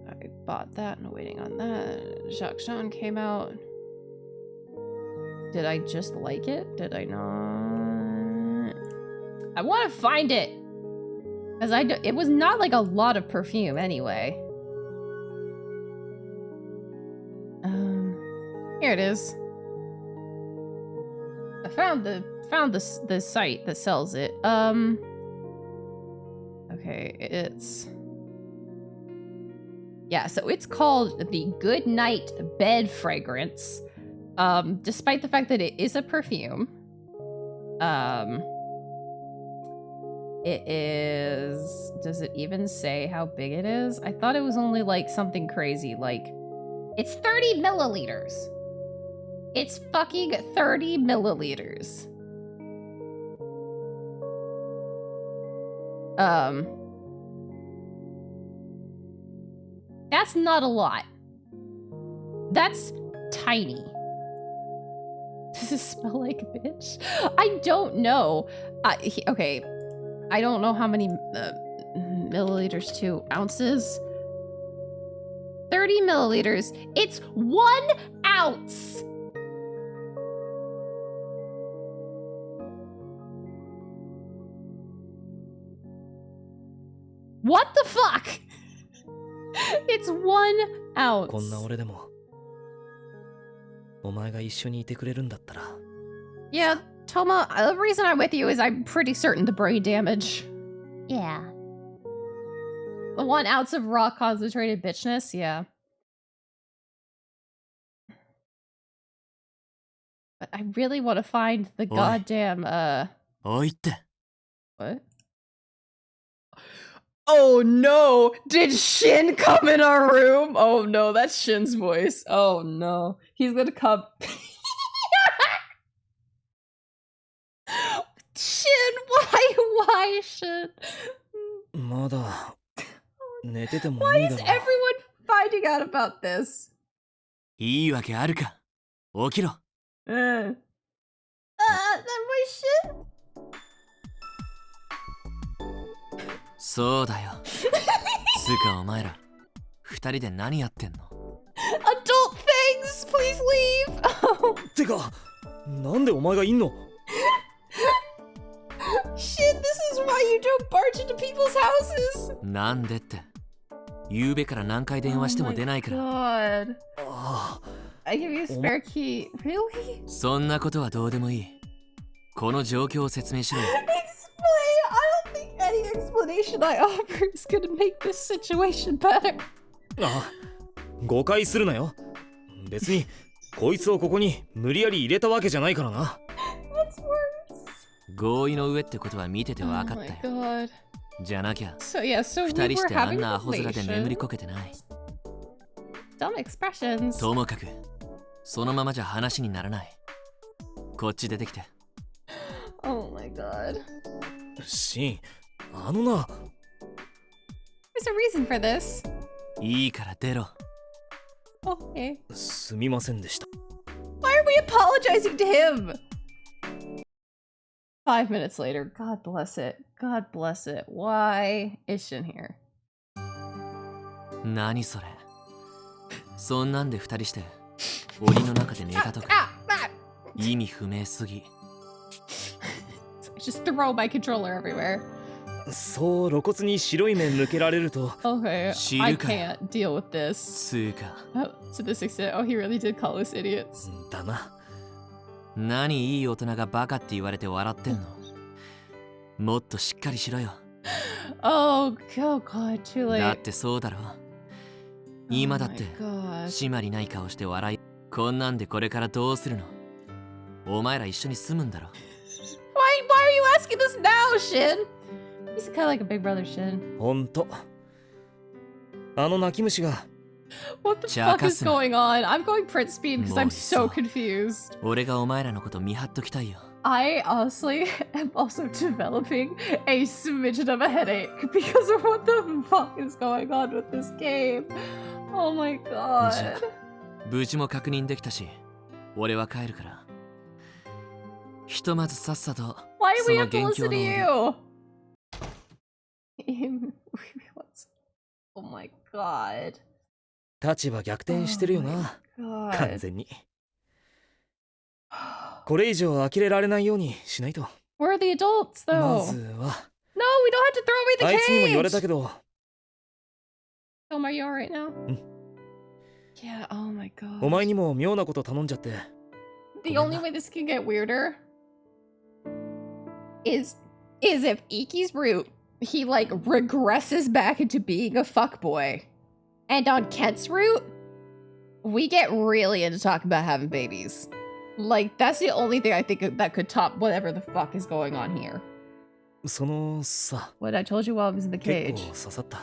I bought that and waiting on that. Jacques Jean came out. Did I just like it? Did I not? I want to find it because it was not like a lot of perfume anyway. Here it is. I found the site that sells it. Okay, it's yeah, so it's called the Good Night Bed Fragrance. Despite the fact that it is a perfume. It is, does it even say how big it is? I thought it was only like something crazy, like it's 30 milliliters. It's fucking 30 milliliters. That's not a lot. That's tiny. Does it smell like a bitch? I don't know. Okay. I don't know how many milliliters to ounces. 30 milliliters. It's 1 ounce. What the fuck? It's 1 ounce. こんな俺でもお前が一緒にいてくれるんだったら Yeah, Toma, the reason I'm with you is I'm pretty certain the brain damage. Yeah. The 1 ounce of raw concentrated bitchness, yeah. But I really want to find the goddamn, おいって What? Oh no! Did Shin come in our room? Oh no, that's Shin's voice. Oh no. He's gonna come. Shin, why Shin? まだ寝てても Why いい is だろ everyone finding out about this? いいわけあるか起きろ That my Shin? そうだよつうかお前ら二人で何やってんの Adult things, please leave! てかなんでお前がいんの Shin, this is why you don't barge into people's houses! なんでって夕べから何回電話しても出ないから God. あ I give you a spare key. Really? そんなことはどうでもいいこの状況を説明しろよ Explain! I don't think any explanation I offer is gonna make this situation better. あ誤解するなよ別にこいつをここに無理やり入れたわけじゃないからな What's worse? 合意の上ってことは見てて分かったよ God. じゃなきゃ So yeah, so 二 we 人し were てあ having ん a なアホ面で眠り conversation. こけてない Dumb expressions. ともかくそのままじゃ話にならないこっち出てきて Oh my god. シンあのな There's a reason for this. いいから出ろ Okay. すみませんでした Why are we apologizing to him? 5 minutes later. God bless it. God bless it. Why is Shin here? 何それそんなんで二人して檻の中で寝たとか Ah! 意味不明すぎ Just throw my controller everywhere. そう露骨に白い面抜けられると Okay, I 知るかよ can't deal with this. つうか Oh, to this extent. Oh, he really did call us idiots. だな何いい大人がバカって言われて笑ってんのもっとしっかりしろよ Oh, God, too だっ late. てそうだろ今だって Oh my God. 締まりない顔して笑いこんなんでこれからどうするのお前ら一緒に住むんだろ Why are you asking this now, Shin? He's kind of like a big brother, Shin. ほんとあの泣き虫が What the fuck is 茶化すな。 going on? I'm going print speed because I'm もういっ so そ。 confused. 俺がお前らのこと見張っときたいよ I honestly am also developing a smidgen of a headache because of what the fuck is going on with this game. Oh my じゃ god. 無事も確認できたし俺は帰るからひとまずさっさと Why do we その have to 元凶 listen to の you? Oh my god. 立場逆転してるよな、完全に。これ以上呆れられないようにしないと。 We're the adults, ま though. ずは No, we don't have to throw あ away いつにも言われ the た cage. けど、 Tom, are you alright now? Yeah, oh my god. お前にも妙なこと頼んじゃって。 The only way this can get weirder is if Iki's root, he like regresses back into being a fuckboy. And on Kent's root, we get really into talking about having babies. Like, that's the only thing I think that could top whatever the fuck is going on here. そのさ、 What I told you while I was in the 結 cage. 構刺さった。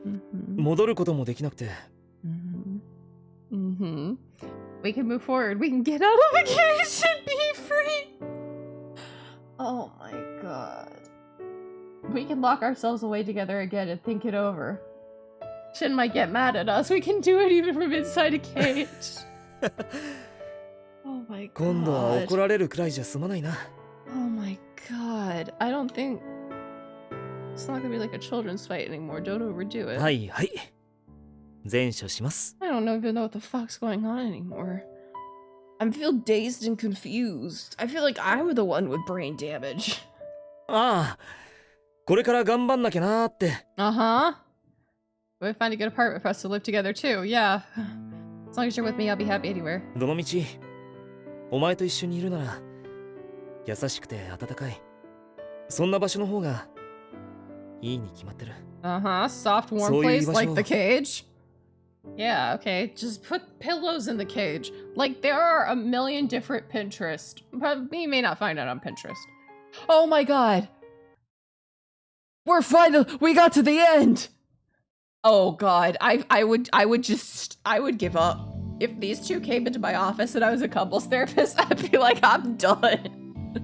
Mm-hmm. 戻ることもできなくて。 Mm-hmm. Mm-hmm. We can move forward. We can get out of the cage and be free. Oh my god. We can lock ourselves away together again and think it over. Shin might get mad at us. We can do it even from inside a cage. Oh my god. 今度は怒られるくらいじゃ済まないな。 Oh my god. I don't think it's not gonna be like a children's fight anymore. Don't overdo it. はいはい。前処します。 I don't even know what the fuck's going on anymore. I feel dazed and confused. I feel like I'm the one with brain damage. ああ、これから頑張んなきゃなーって。 Uh-huh. We find a good apartment for us to live together too, yeah. As long as you're with me, I'll be happy anywhere. どのみち、お前と一緒にいるなら、優しくて温かい。そんな場所の方がいいに決まってる。 Uh-huh. Soft, warm So place you- like the cage. Yeah, okay. Just put pillows in the cage. Like, there are a million different Pinterest. But you may not find it on Pinterest. Oh my god! We got to the end! Oh god, I would give up. If these two came into my office and I was a couples therapist, I'd be like, I'm done.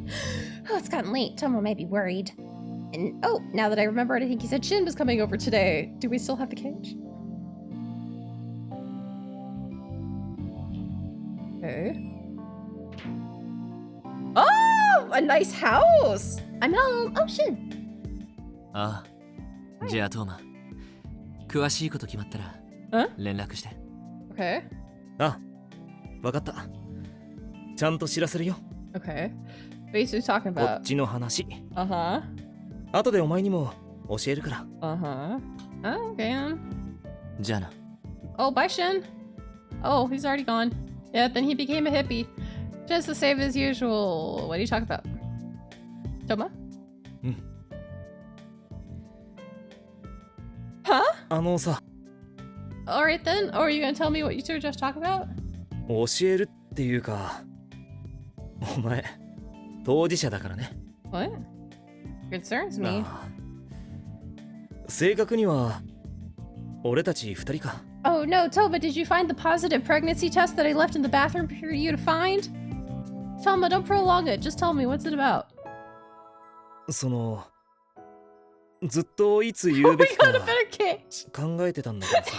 Oh, it's gotten late. Tomo might be worried. And oh, now that I remembered, I think he said Shin was coming over today. Do we still have the cage? Okay. Oh, a nice house. I'm home. Oh, Shin. ああ、じゃあトーマ、詳しいこと決まったら連絡して。 Okay. あ、わかった。ちゃんと知らせるよ。 Okay. Basically talking こっ about. ちの話。 Uh-huh. 後でお前にも教えるから。 Uh-huh. Oh, okay. じゃあな。 Oh, bye, Shin. Oh, he's already gone. Yeah, then he became a hippie. Just the same as usual. What are you talking about? Toma? うん。 Huh? あのさ、 Alright then. Or are you gonna tell me what you two were just talking about? 教えるっていうか、お前、当事者だからね。 What? Concerns me. ああ、正確には、俺たち二人か。 Oh no, Toma, did you find the positive pregnancy test that I left in the bathroom for you to find? Toma, don't prolong it. Just tell me, what's it about? その、ずっといつ言 Oh, うべ we きか got a better cage. 考えてたんだけどさ。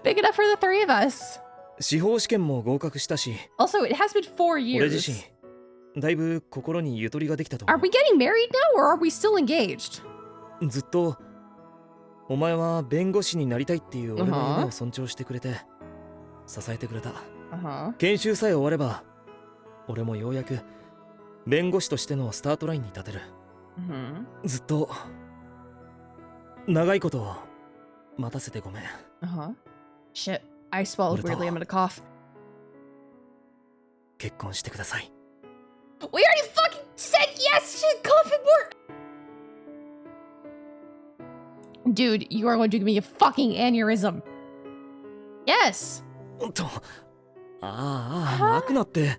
Big enough for the three of us. 司法試験も合格したし、 Also, it has been 4俺自 years. 身、だいぶ心にゆとりができたと Are 思 we getting married now or are we still engaged? う。ずっと、お前は弁護士になりたいっていう俺の夢を尊重してくれて、支えてくれた。 Uh-huh. 研修さえ終われば、俺もようやく弁護士としてのスタートラインに立てる。 Mm-hmm. ずっと、長いこと待たせてごめん。 Uh-huh. Shit. I swallowed What weirdly. I'm gonna cough. 結婚してください。 We already fucking said yes! Shit, coughing work! Dude, you are going to give me a fucking aneurysm. Yes! ほんと、ああ、泣くなって。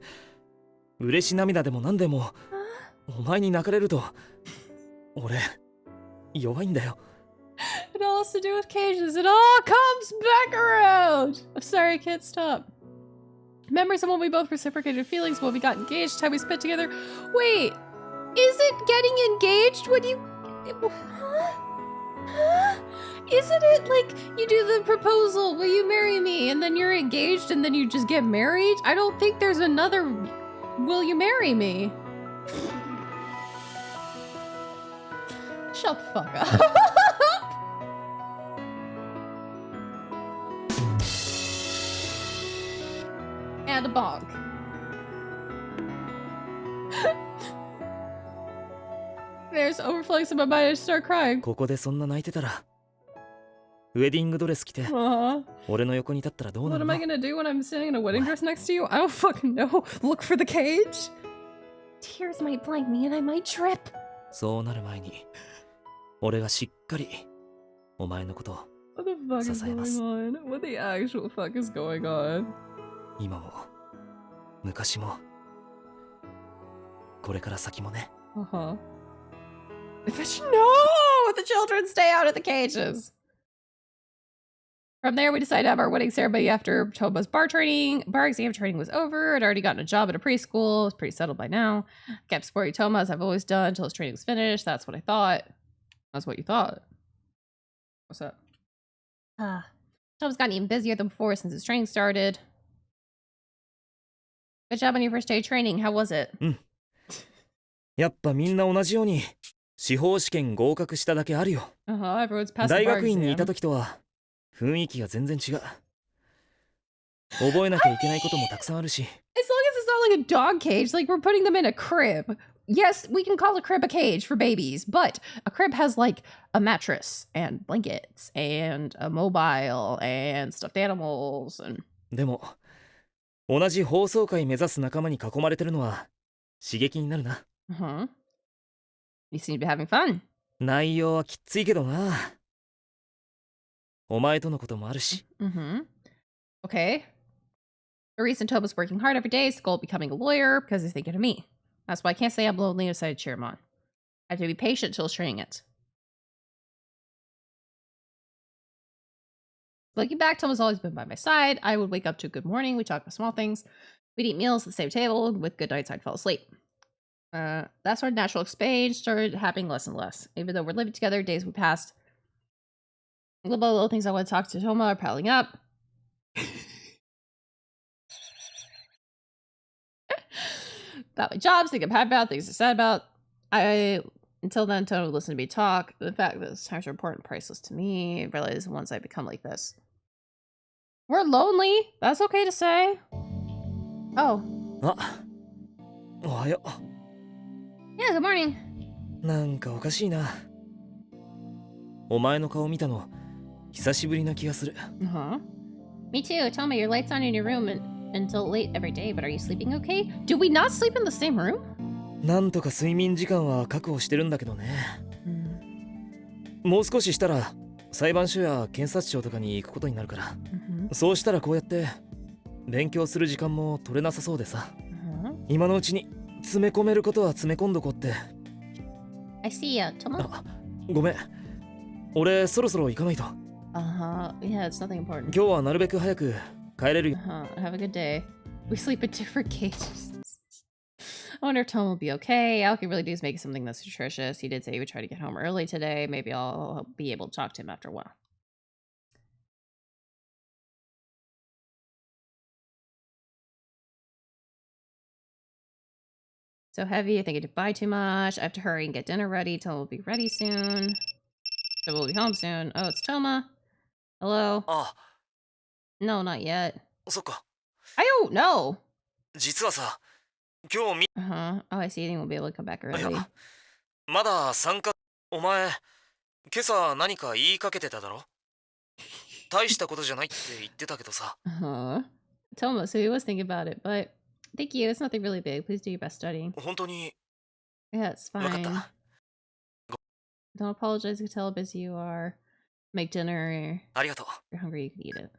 嬉し涙でも何でも、お前に泣かれると、俺、弱いんだよ。 It all has to do with cages. It all comes back around! I'm sorry, I can't stop. Memories of when we both reciprocated feelings, when we got engaged, time we spent together. Wait, is it getting engaged when you... Huh? Isn't it like you do the proposal, will you marry me? And then you're engaged and then you just get married? I don't think there's another will you marry me? Shut the fuck up. And a bonk. There's overflowing in my mind. I start crying. ここでそんな泣いてたら、ウェディングドレス着て、俺の横に立ったらどうな What る am の？ I gonna do when I'm sitting in a wedding dress next to you? I don't fucking know. Look for the cage? Tears might blind me and I might trip. そうなる前に、俺がしっかりお前のことを What the fuck is 支えます。 going on? What the actual fuck is going on? 今も昔もこれから先もね。 Uh-huh. No! The children stay out of the cages! From there, we decided to have our wedding ceremony after Toma's bar exam training was over. I'd already gotten a job at a preschool. I was pretty settled by now. Kept supporting Toma as I've always done until his training was finished. That's what I thought. That's what you thought. What's up? Toma's gotten even busier than before since his training started. Good job on your first day of training. How was it? やっぱみんな同じように司法試験合格しただけあるよ。Everyone's passed the 大 bar 学院にいた exam. 時とは雰囲気が全然違う。覚えなきゃいけないこともたくさんあるし。 As long as it's not like a dog cage, like we're putting them in a crib. Yes, we can call a crib a cage for babies, but a crib has like a mattress and blankets and a mobile and stuffed animals and... でも同じ放送会目指す仲間に囲まれてるのは刺激になるな。Uh-huh. You seem to be having fun. 内容はきついけどな。お前とのこともあるし。Okay. The reason Toba's working hard every day is the goal of becoming a lawyer because he's thinking of me. That's why I can't say I'm lonely and decided to cheer him on. I have to be patient till his training ends. Looking back, Toma's always been by my side. I would wake up to a good morning. We'd talk about small things. We'd eat meals at the same table. With good nights, I'd fall asleep. That sort of natural exchange started happening less and less. Even though we're living together, days would pass. Little things I want to talk to Toma are piling up. About my jobs, things I'm happy about, things I'm sad about. Until then, Toma would listen to me talk. The fact that those times are important and priceless to me. I realize once I become like this. We're lonely. That's okay to say. Oh. あ、おはよ Yeah, good morning. う。なんかおかしいな。お前の顔見たの久しぶりな気がする。Me too. Tell me, your light's on in your room until late every day, but are you sleeping okay? Do we not sleep in the same room? なんとか睡眠時間は確保してるんだけどね。もう少ししたら裁判所や検察庁とかに行くことになるから、そうしたらこうやって勉強する時間も取れなさそうでさ、今のうちに詰め込めることは詰め込んどこうって。 I see ya, Toma. あ、ごめん。俺そろそろ行かないと。Yeah, it's nothing important. 今日はなるべく早く帰れるよ。Have a good day. We sleep in different cages. I wonder if Tom will be okay. All I can really do is make something that's nutritious. He did say he would try to get home early today. Maybe I'll be able to talk to him after a while. So heavy, I think I did buy too much. I have to hurry and get dinner ready. Toma will be ready soon. So we'll be home soon. Oh, it's Toma. Hello? あ、 No, not yet. そっか。 I don't know. 実はさ、今日Oh, I see. I think we'll be able to come back い early. や、まだ参加。お前、今朝何か言いかけてただろ？大したことじゃないって言ってたけどさ。Toma, so he was thinking about it, but thank you. It's nothing really big. Please do your best studying. 本当に Yeah, it's わかっ fine. た。 Don't apologize. You can tell how busy you are. Make dinner. ありがとう。 If you're hungry, you can eat it.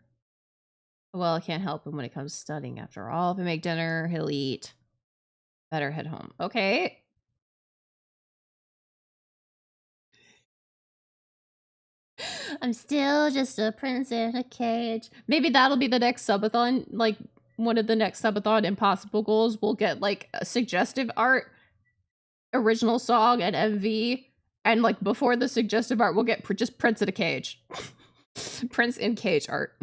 Well, I can't help him when it comes to studying. After all, if I make dinner, he'll eat. Better head home. Okay. I'm still just a prince in a cage. Maybe that'll be the next subathon. Like, one of the next subathon impossible goals. We'll get, like, a suggestive art, original song, and MV. And like before the suggestive art, we'll get just Prince in a cage. Prince in cage art.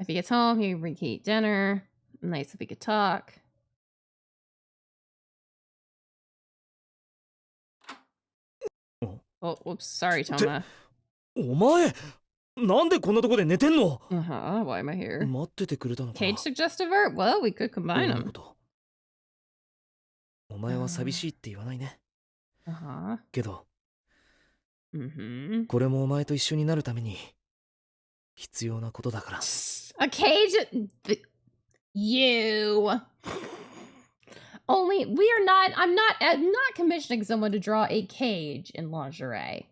If he gets home, he can eat dinner. Nice if we could talk. Oh, whoops. Sorry, Toma. お前なんでこんなとこで寝てんの Uh-huh. Why am I here? 待っててくれたのか Cage suggestive art? Well, we could combine 俺の them. ことお前は寂しいって言わないね Uh-huh. けど Mm-hmm. これもお前と一緒になるために必要なことだから A cage? You. Only, we are not, I'm not commissioning someone to draw a cage in lingerie.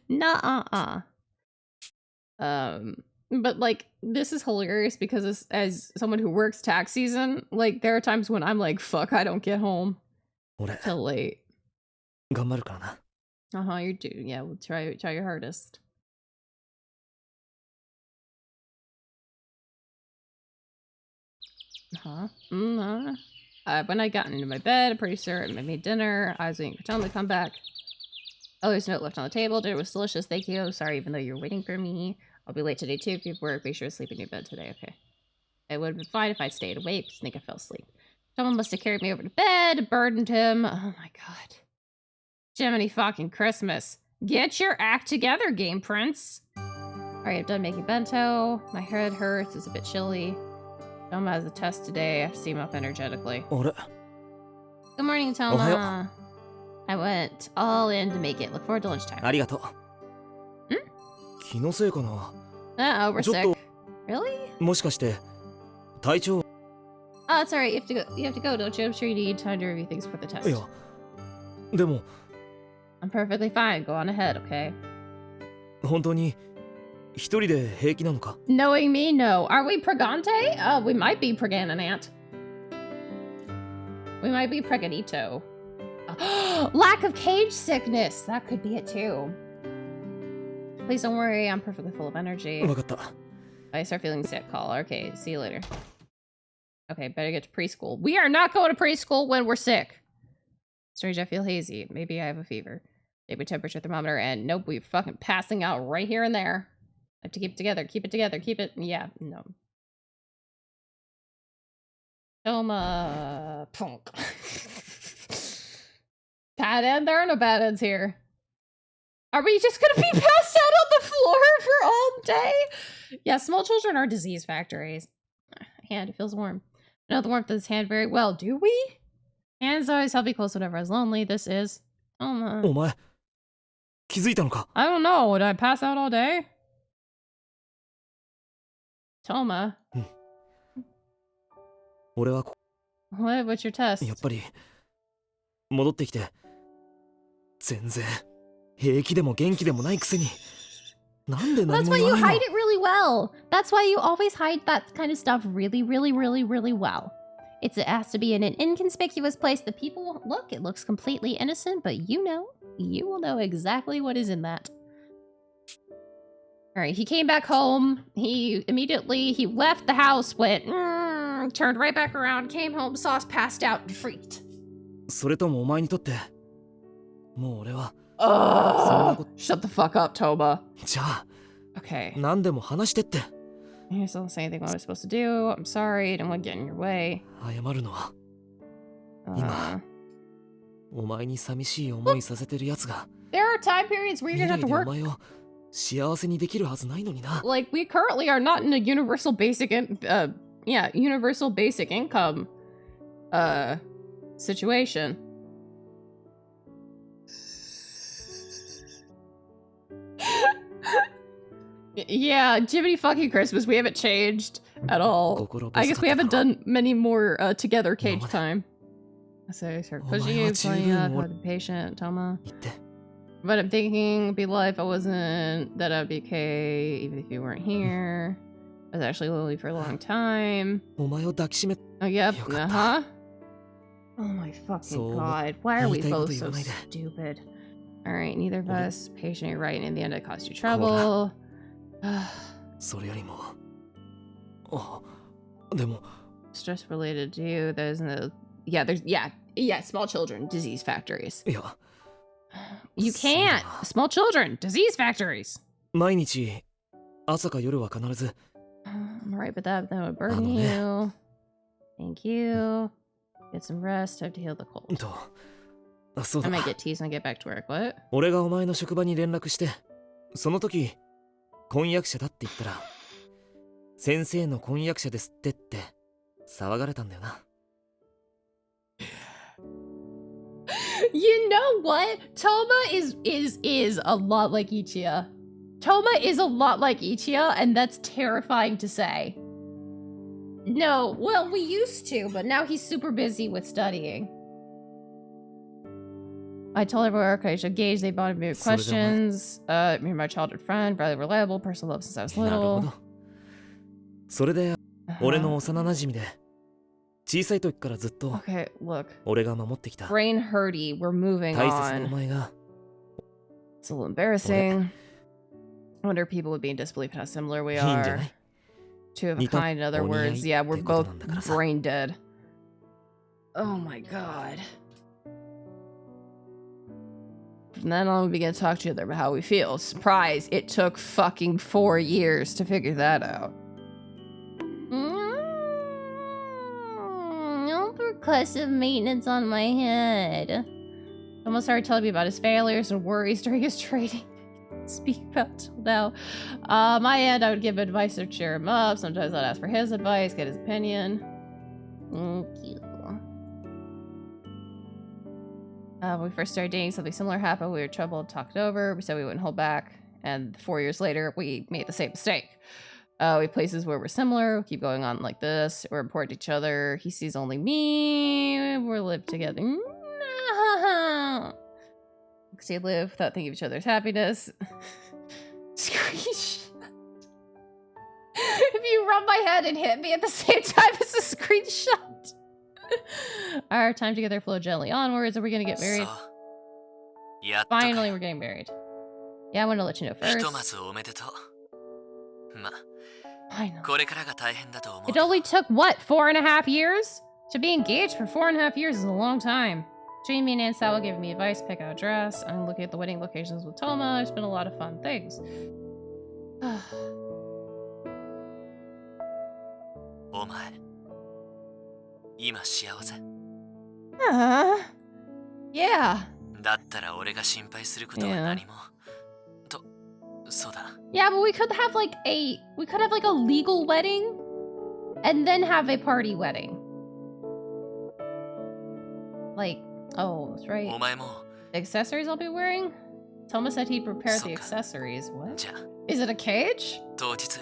Nuh-uh-uh. But like, this is hilarious because as someone who works tax season, like, there are times when I'm like, fuck, I don't get home 俺 till late. 頑張るからな Uh-huh, you do. Yeah, we'll try your hardest. Uh-huh. When I got into my bed, I'm pretty sure I made dinner. I was waiting for Tom to come back. Oh, there's a note left on the table. Dinner was delicious. Thank you. Sorry, even though you're waiting for me. I'll be late today, too. If you have work, be sure to sleep in your bed today, okay? It would have been fine if I'd stayed awake. Just think I fell asleep. Someone must have carried me over to bed, burdened him. Oh, my God. Jiminy fucking Christmas. Get your act together, Game Prince. Alright, I'm done making bento. My head hurts. It's a bit chilly. Toma has a test today. I have to see him up energetically. あれ Good morning, Toma. I went all in to make it. Look forward to lunchtime. ありがとう Hmm? 気のせいかな Uh-oh, we're ちょっと sick. Really? もしかして体調 Oh, it's alright. You have to go, don't you? I'm sure you need time to review things for the test. いやでも I'm perfectly fine. Go on ahead, okay? 本当に一人で平気なのか Knowing me, no. Are we pregante? We might be preganant. We might be preganito. Lack of cage sickness. That could be it too. Please don't worry. I'm perfectly full of energy. 分かった If I start feeling sick, call. Okay, see you later. Okay, better get to preschool. We are not going to preschool when we're sick. Strange, I feel hazy. Maybe I have a fever. Maybe temperature thermometer, and nope, we're fucking passing out right here and there. I have to keep it together. Keep it together. Keep it. Yeah, no. Toma. Punk. Bad end? There are no bad ends here. Are we just gonna be passed out on the floor for all day? Yeah, small children are disease factories. Hand, it feels warm. I know the warmth of this hand very well. Do we? Hands always help me close whenever I was lonely. This is... Toma. お前気づいたのか I don't know. Would I pass out all day? Toma. 俺は What's your test? やっぱり戻ってきて全然平気でも元気でもないくせになんで何 That's も why 言 you わない hide の it really well. That's why you always hide that kind of stuff really, really, really, really well. It has to be in an inconspicuous place that people won't look. It looks completely innocent, but you will know exactly what is in that. All right, he came back home. He left the house, went, turned right back around, came home, saw us passed out and freaked. それともお前にとってもう俺は Shut the fuck up, Toba. じゃあ Okay. 何でも話してって You're still saying anything what I was supposed to do. I'm sorry. I didn't want to get in your way. 謝るのは Uh, お前に寂しい思いさせてるやつが there are time periods where 未 you're gonna have 来 to でお work. 前を幸せにできるはずないのにな Like, we currently are not in a universal basic universal basic income situation. Yeah, Jiminy fucking Christmas, we haven't changed at all. I guess we haven't done many more together cage time. So I start pushing you, playing up, have the patient, Toma. 言って But I'm thinking it'd be life if I wasn't, that I'd be okay, even if you weren't here. I was actually lonely for a long time. お前を抱きしめ Oh, yep, よかった uh-huh. Oh my fucking So, god. Why are we 言いたいこと both 言わ so ないで stupid? Alright, neither of俺 us. Patient, you're right, and in the end it caused you trouble. それよりもあでも Stress related to you, there's no... Yeah, small children, disease factories. いや You can't. Small children. Disease factories. 毎日朝か夜は必ず I'm alright, but that would burden you. Thank you. Get some rest. Have to heal the cold. とそう I だ might get teased and get back to work. What? 俺がお前の職場に連絡してその時婚約者だって言ったら先生の婚約者ですって騒がれたんだよな You know what? Toma is a lot like Ichiya. Toma is a lot like Ichiya, and that's terrifying to say. No, well, we used to, but now he's super busy with studying. I told everyone I should gauge they bought me questions. Me and my childhood friend, rather reliable, person loved since I was なるほ little. どそれで俺の幼馴染で小さい時からずっと Okay, look. 俺が守ってきた Brain hurty, we're moving 大切なお on. 前が It's a little embarrassing. I wonder if people would be in disbelief how similar we いいんじゃ are. ない Two of a 似た kind, in other お似合い words. Yeah, っ we're てこと both なんだからさ brain dead. Oh my god. From then on, we began to talk to each other about how we feel. Surprise, it took fucking 4 years to figure that out. No percussive maintenance on my head. Someone started telling me about his failures and worries during his training. Speak about till now. My end, I would give advice or cheer him up. Sometimes I'd ask for his advice, get his opinion. Thank you. When we first started dating, something similar happened. We were troubled, talked it over. We said we wouldn't hold back. And 4 years later, we made the same mistake. We places where we're similar. We keep going on like this. We're important to each other. He sees only me. We're live together. Because they live without thinking of each other's happiness. Screenshot. If you rub my head and hit me at the same time, it's a screenshot. Our time together flowed gently onwards. Are we gonna get married? やっとか Finally, we're getting married. Yeah, I wanted to let you know ひとま first. ずおめでとうま I know. これからが大変だと思う It only took, what, 4.5 years? To be engaged for 4.5 years is a long time. Between me and Ansawa giving me advice, pick out a dress. I'm looking at the wedding locations with Toma. It's been a lot of fun things. お前今幸せ Yeah. だったら俺が心配することは何もとそうだ Yeah, but we could have like a legal wedding and then have a party wedding. Like, oh, that's right. お前も The accessories I'll be wearing? Toma said he'd prepared the Suka. accessories. What? じゃあ Is it a cage? 当日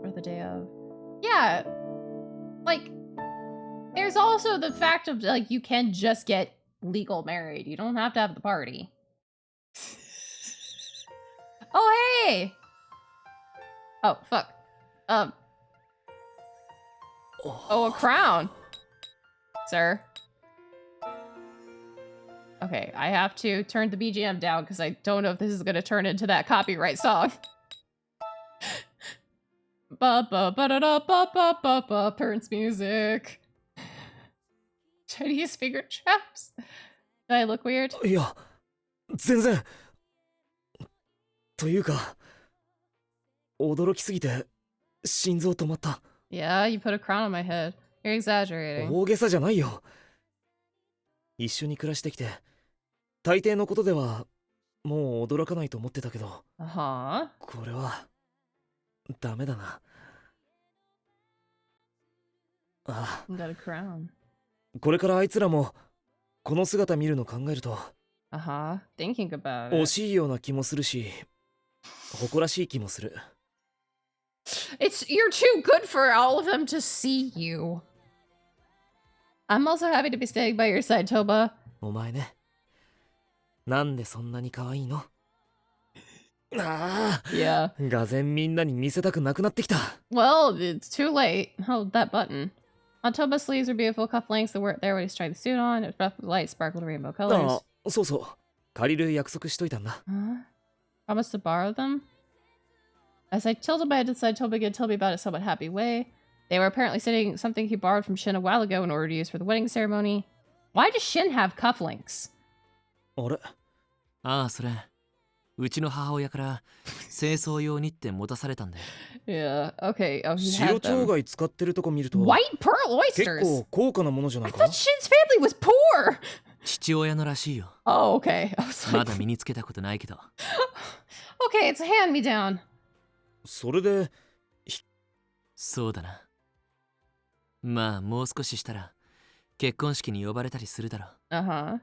Or the day of? Yeah. Like, there's also the fact of, like, you can just get legal married. You don't have to have the party. Oh, hey! Oh, fuck. Oh, a crown. Sir. Okay, I have to turn the BGM down because I don't know if this is going to turn into that copyright song. Ba ba ba da da ba ba ba ba. Prince music. Chinese finger traps. Do I look weird? いや全然というか驚きすぎて心臓止まった Yeah, you put a crown on my head. You're exaggerating. 大げさじゃないよ一緒に暮らしてきて大抵のことではもう驚かないと思ってたけど Uh-huh. これはダメだなあ You got a crown. これからあいつらもこの姿見るの考えると Uh-huh. Thinking about 惜 it. しいような気もするし誇らしい気もする You're too good for all of them to see you. I'm also happy to be standing by your side, Toba. お前ねなんでそんなに可愛いのああ Yeah. がぜんみんなに見せたくなくなってきた Well, it's too late. Hold that button. On Toba's sleeves were beautiful cufflinks that were there when he tried the suit on. It was rough with light, sparkled rainbow あ colors. あそうそう借りる約束しといたんだ Huh? Promised to borrow them? As I tilted my head to the side, Toba began to tell me about it in a somewhat happy way. They were apparently sitting something he borrowed from Shin a while ago in order to use for the wedding ceremony. Why does Shin have cufflinks? あれああ、それ、うちの母親から清掃用にって持たされたんで。Yeah, okay. Oh, he 白 had 鳥 them. 貝使ってるとこ見ると White pearl 結 oysters? 構高価なものじゃな I いか？ thought Shin's family was poor! 父親のらしいよ。 Oh, okay. I was ま like, だ身につけたことないけど。 okay, it's a hand-me-down. それで、そうだな。まあ、もう少ししたら結婚式に呼ばれたりするだろう。 Uh-huh.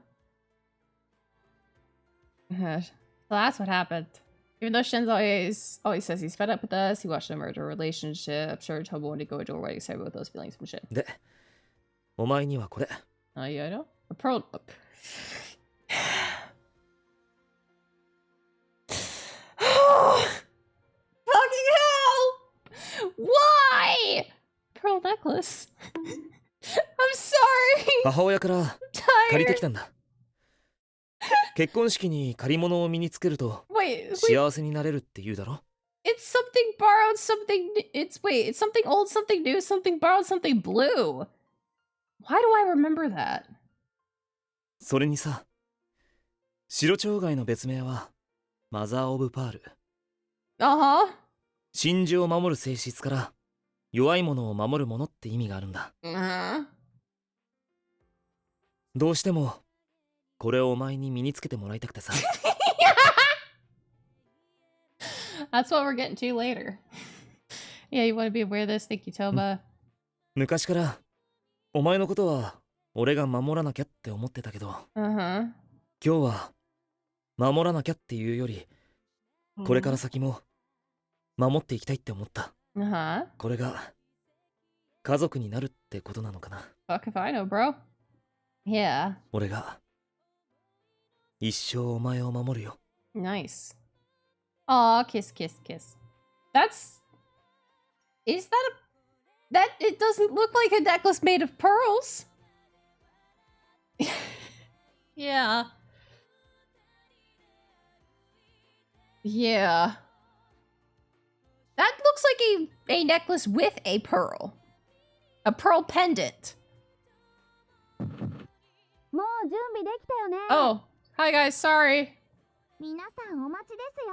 So that's what happened. Even though Shin's always says he's fed up with us, he watched a murder relationship. I'm sure Tomo wanted to go into a wedding ceremony with those feelings and shit. で、お前にはこれ。 Oh, yeah, I know. A pearl. Fucking hell! Why? Pearl necklace. I'm sorry. 母親から I'm 借りて tired. きたんだ。結婚式に借り物を身につけると Wait, 幸せになれるって言うだろ？ it's something borrowed, something. It's something old, something new, something borrowed, something blue. Why do I remember that? それにさ、白鳥貝の別名はマザー・オブ・パール。 Uh-huh. 真珠を守る性質から弱いものを守るものって意味があるんだ。 Uh-huh. どうしてもこれをお前に身につけてもらいたくてさ。 That's what we're getting to later. Yeah, you want to be aware of this? Thank you, Toba. 昔からお前のことは俺が守らなきゃって思ってたけど、 Uh-huh. 今日は守らなきゃっていうよりこれから先も守っていきたいって思った。 Uh-huh. これが家族になるってことなのかな。 Fuck if I know, bro. Yeah. 俺が一生お前を守るよ。 Nice. Aw, kiss, kiss, kiss. That's... Is that a... That... It doesn't look like a necklace made of pearls. Yeah. Yeah. That looks like a necklace with a pearl. A pearl pendant. もう準備できたよね。 Oh. Hi, guys. Sorry. 皆さんお待ちですよ。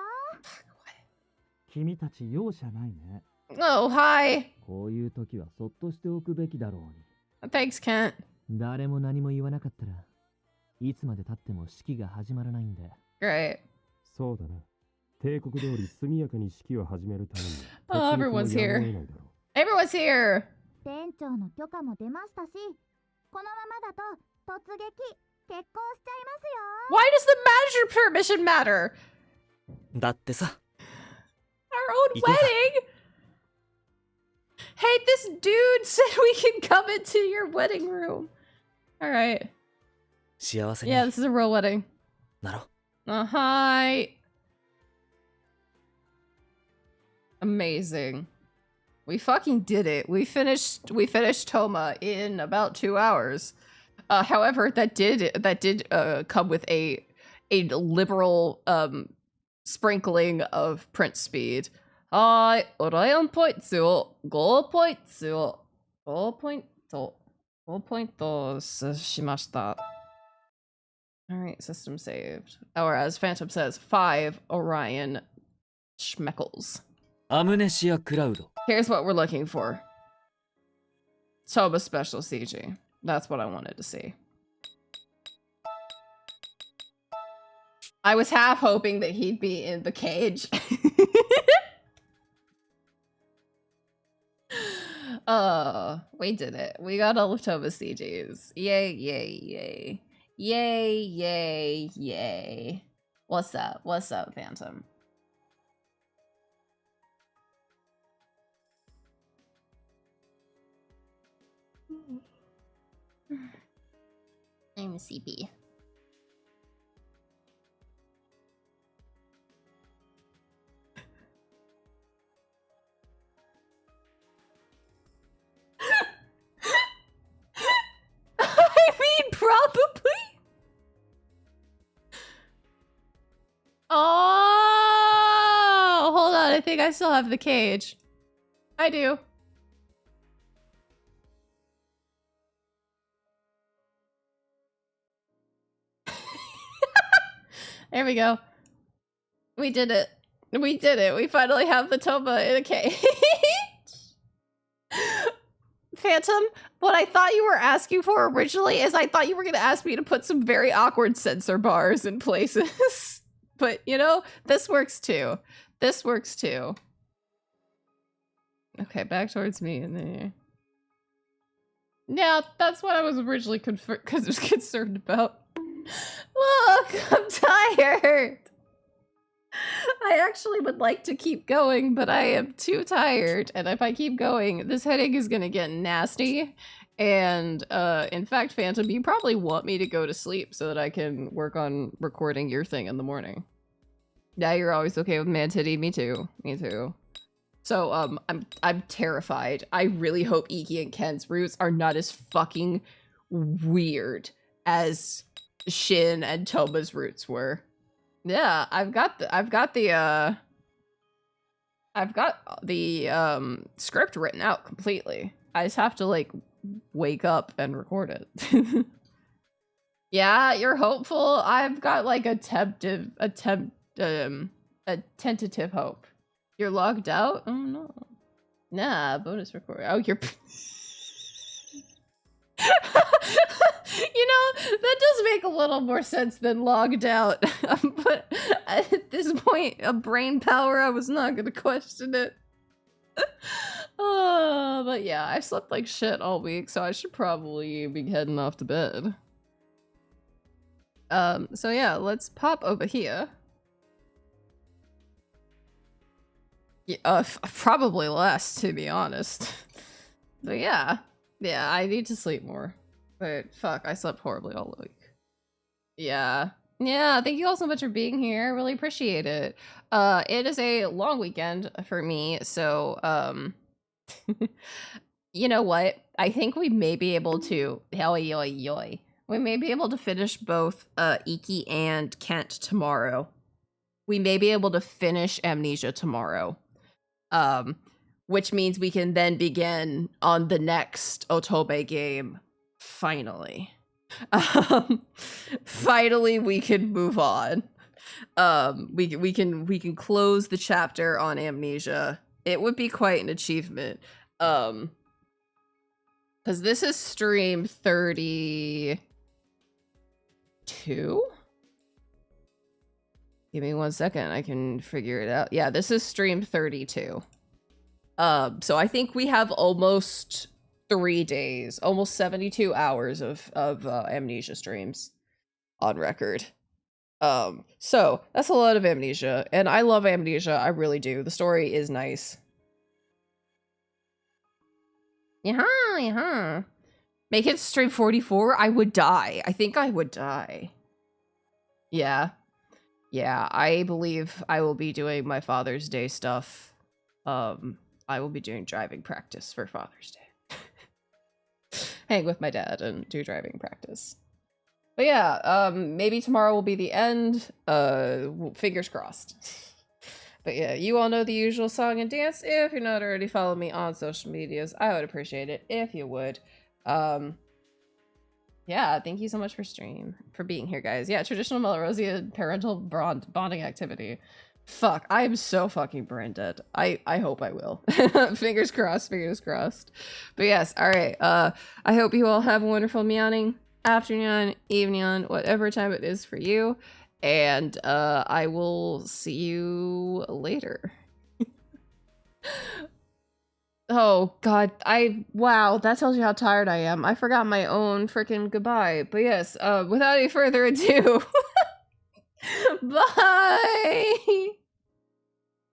君たち容赦ないね。 Oh, hi. こういう時はそっとしておくべきだろうに。 Thanks, Kent. 誰も何も言わなかったらいつまで経っても式が始まらないんで。 Great. そうだな。帝国通り速やかに式を始めるために Oh, everyone's here. Everyone's here. 店長の許可も出ましたし、このままだと突撃結婚しちゃいますよ。 Why does the manager permission matter? だってさ、 Our own Iko. wedding? Hey, this dude said we can come into your wedding room. Alright. 幸せに Yeah, this is a real wedding. なろう。 Hi. Amazing. We fucking did it. We finished Toma in about 2 hours. However, that did come with a liberal sprinkling of print speed. はい、オライオンポイントを5ポイントしました。Alright, system saved. Or as Phantom says, 5 Orion schmeckles. アムネシアクラウド。 Here's what we're looking for. Toba special CG. That's what I wanted to see. I was half hoping that he'd be in the cage. We did it. We got all of Toba's CGs. Yay, yay, yay. Yay, yay, yay. What's up? What's up, Phantom? I'm CP. I mean, probably. Oh, hold on. I think I still have the cage. I do. There we go. We did it. We did it. We finally have the Toba in a cage. Phantom, what I thought you were asking for originally is I thought you were going to ask me to put some very awkward sensor bars in places. But, you know, this works too. This works too. Okay, back towards me and then... Yeah, that's what I was originally concerned about. Look, I'm tired. I actually would like to keep going, but I am too tired. And if I keep going, this headache is going to get nasty. And in fact, Phantom, you probably want me to go to sleep so that I can work on recording your thing in the morning. Yeah, you're always okay with man titty. Me too. Me too. So, I'm terrified. I really hope Iki and Ken's roots are not as fucking weird as Shin and Toba's roots were. Yeah, I've got the script written out completely. I just have to like wake up and record it. Yeah, you're hopeful. I've got like a tentative hope. You're logged out? Oh no. Nah, bonus recording. Oh, you're... You know, that does make a little more sense than logged out. But at this point of brain power, I was not going to question it. But yeah, I slept like shit all week, so I should probably be heading off to bed. So yeah, let's pop over here. Yeah, probably less, to be honest. But yeah, I need to sleep more. But fuck, I slept horribly all week. Yeah, thank you all so much for being here. I really appreciate it. It is a long weekend for me, so you know what? I think we may be able to we may be able to finish both Iki and Kent tomorrow. We may be able to finish Amnesia tomorrow. Which means we can then begin on the next Otobe game. Finally. Finally we can move on. We can close the chapter on Amnesia. It would be quite an achievement. Because this is stream 32? Give me 1 second, I can figure it out. Yeah, this is stream 32. So I think we have almost 3 days, almost 72 hours of Amnesia streams on record. So that's a lot of Amnesia, and I love Amnesia, I really do. The story is nice. Yeah. Make it stream 44? I would die. I think I would die. Yeah, I believe I will be doing my Father's Day stuff. I will be doing driving practice for Father's Day. Hang with my dad and do driving practice. But yeah, maybe tomorrow will be the end. Fingers crossed. But yeah, you all know the usual song and dance. If you're not already following me on social medias, I would appreciate it if you would. Yeah, thank you so much for being here, guys. Yeah, traditional Melrosian parental bonding activity. Fuck, I am so fucking brain dead. I hope I will. Fingers crossed, fingers crossed. But yes, alright. I hope you all have a wonderful meowing afternoon, evening, whatever time it is for you. And I will see you later. Oh god, wow, that tells you how tired I am. I forgot my own freaking goodbye. But yes, without any further ado, bye!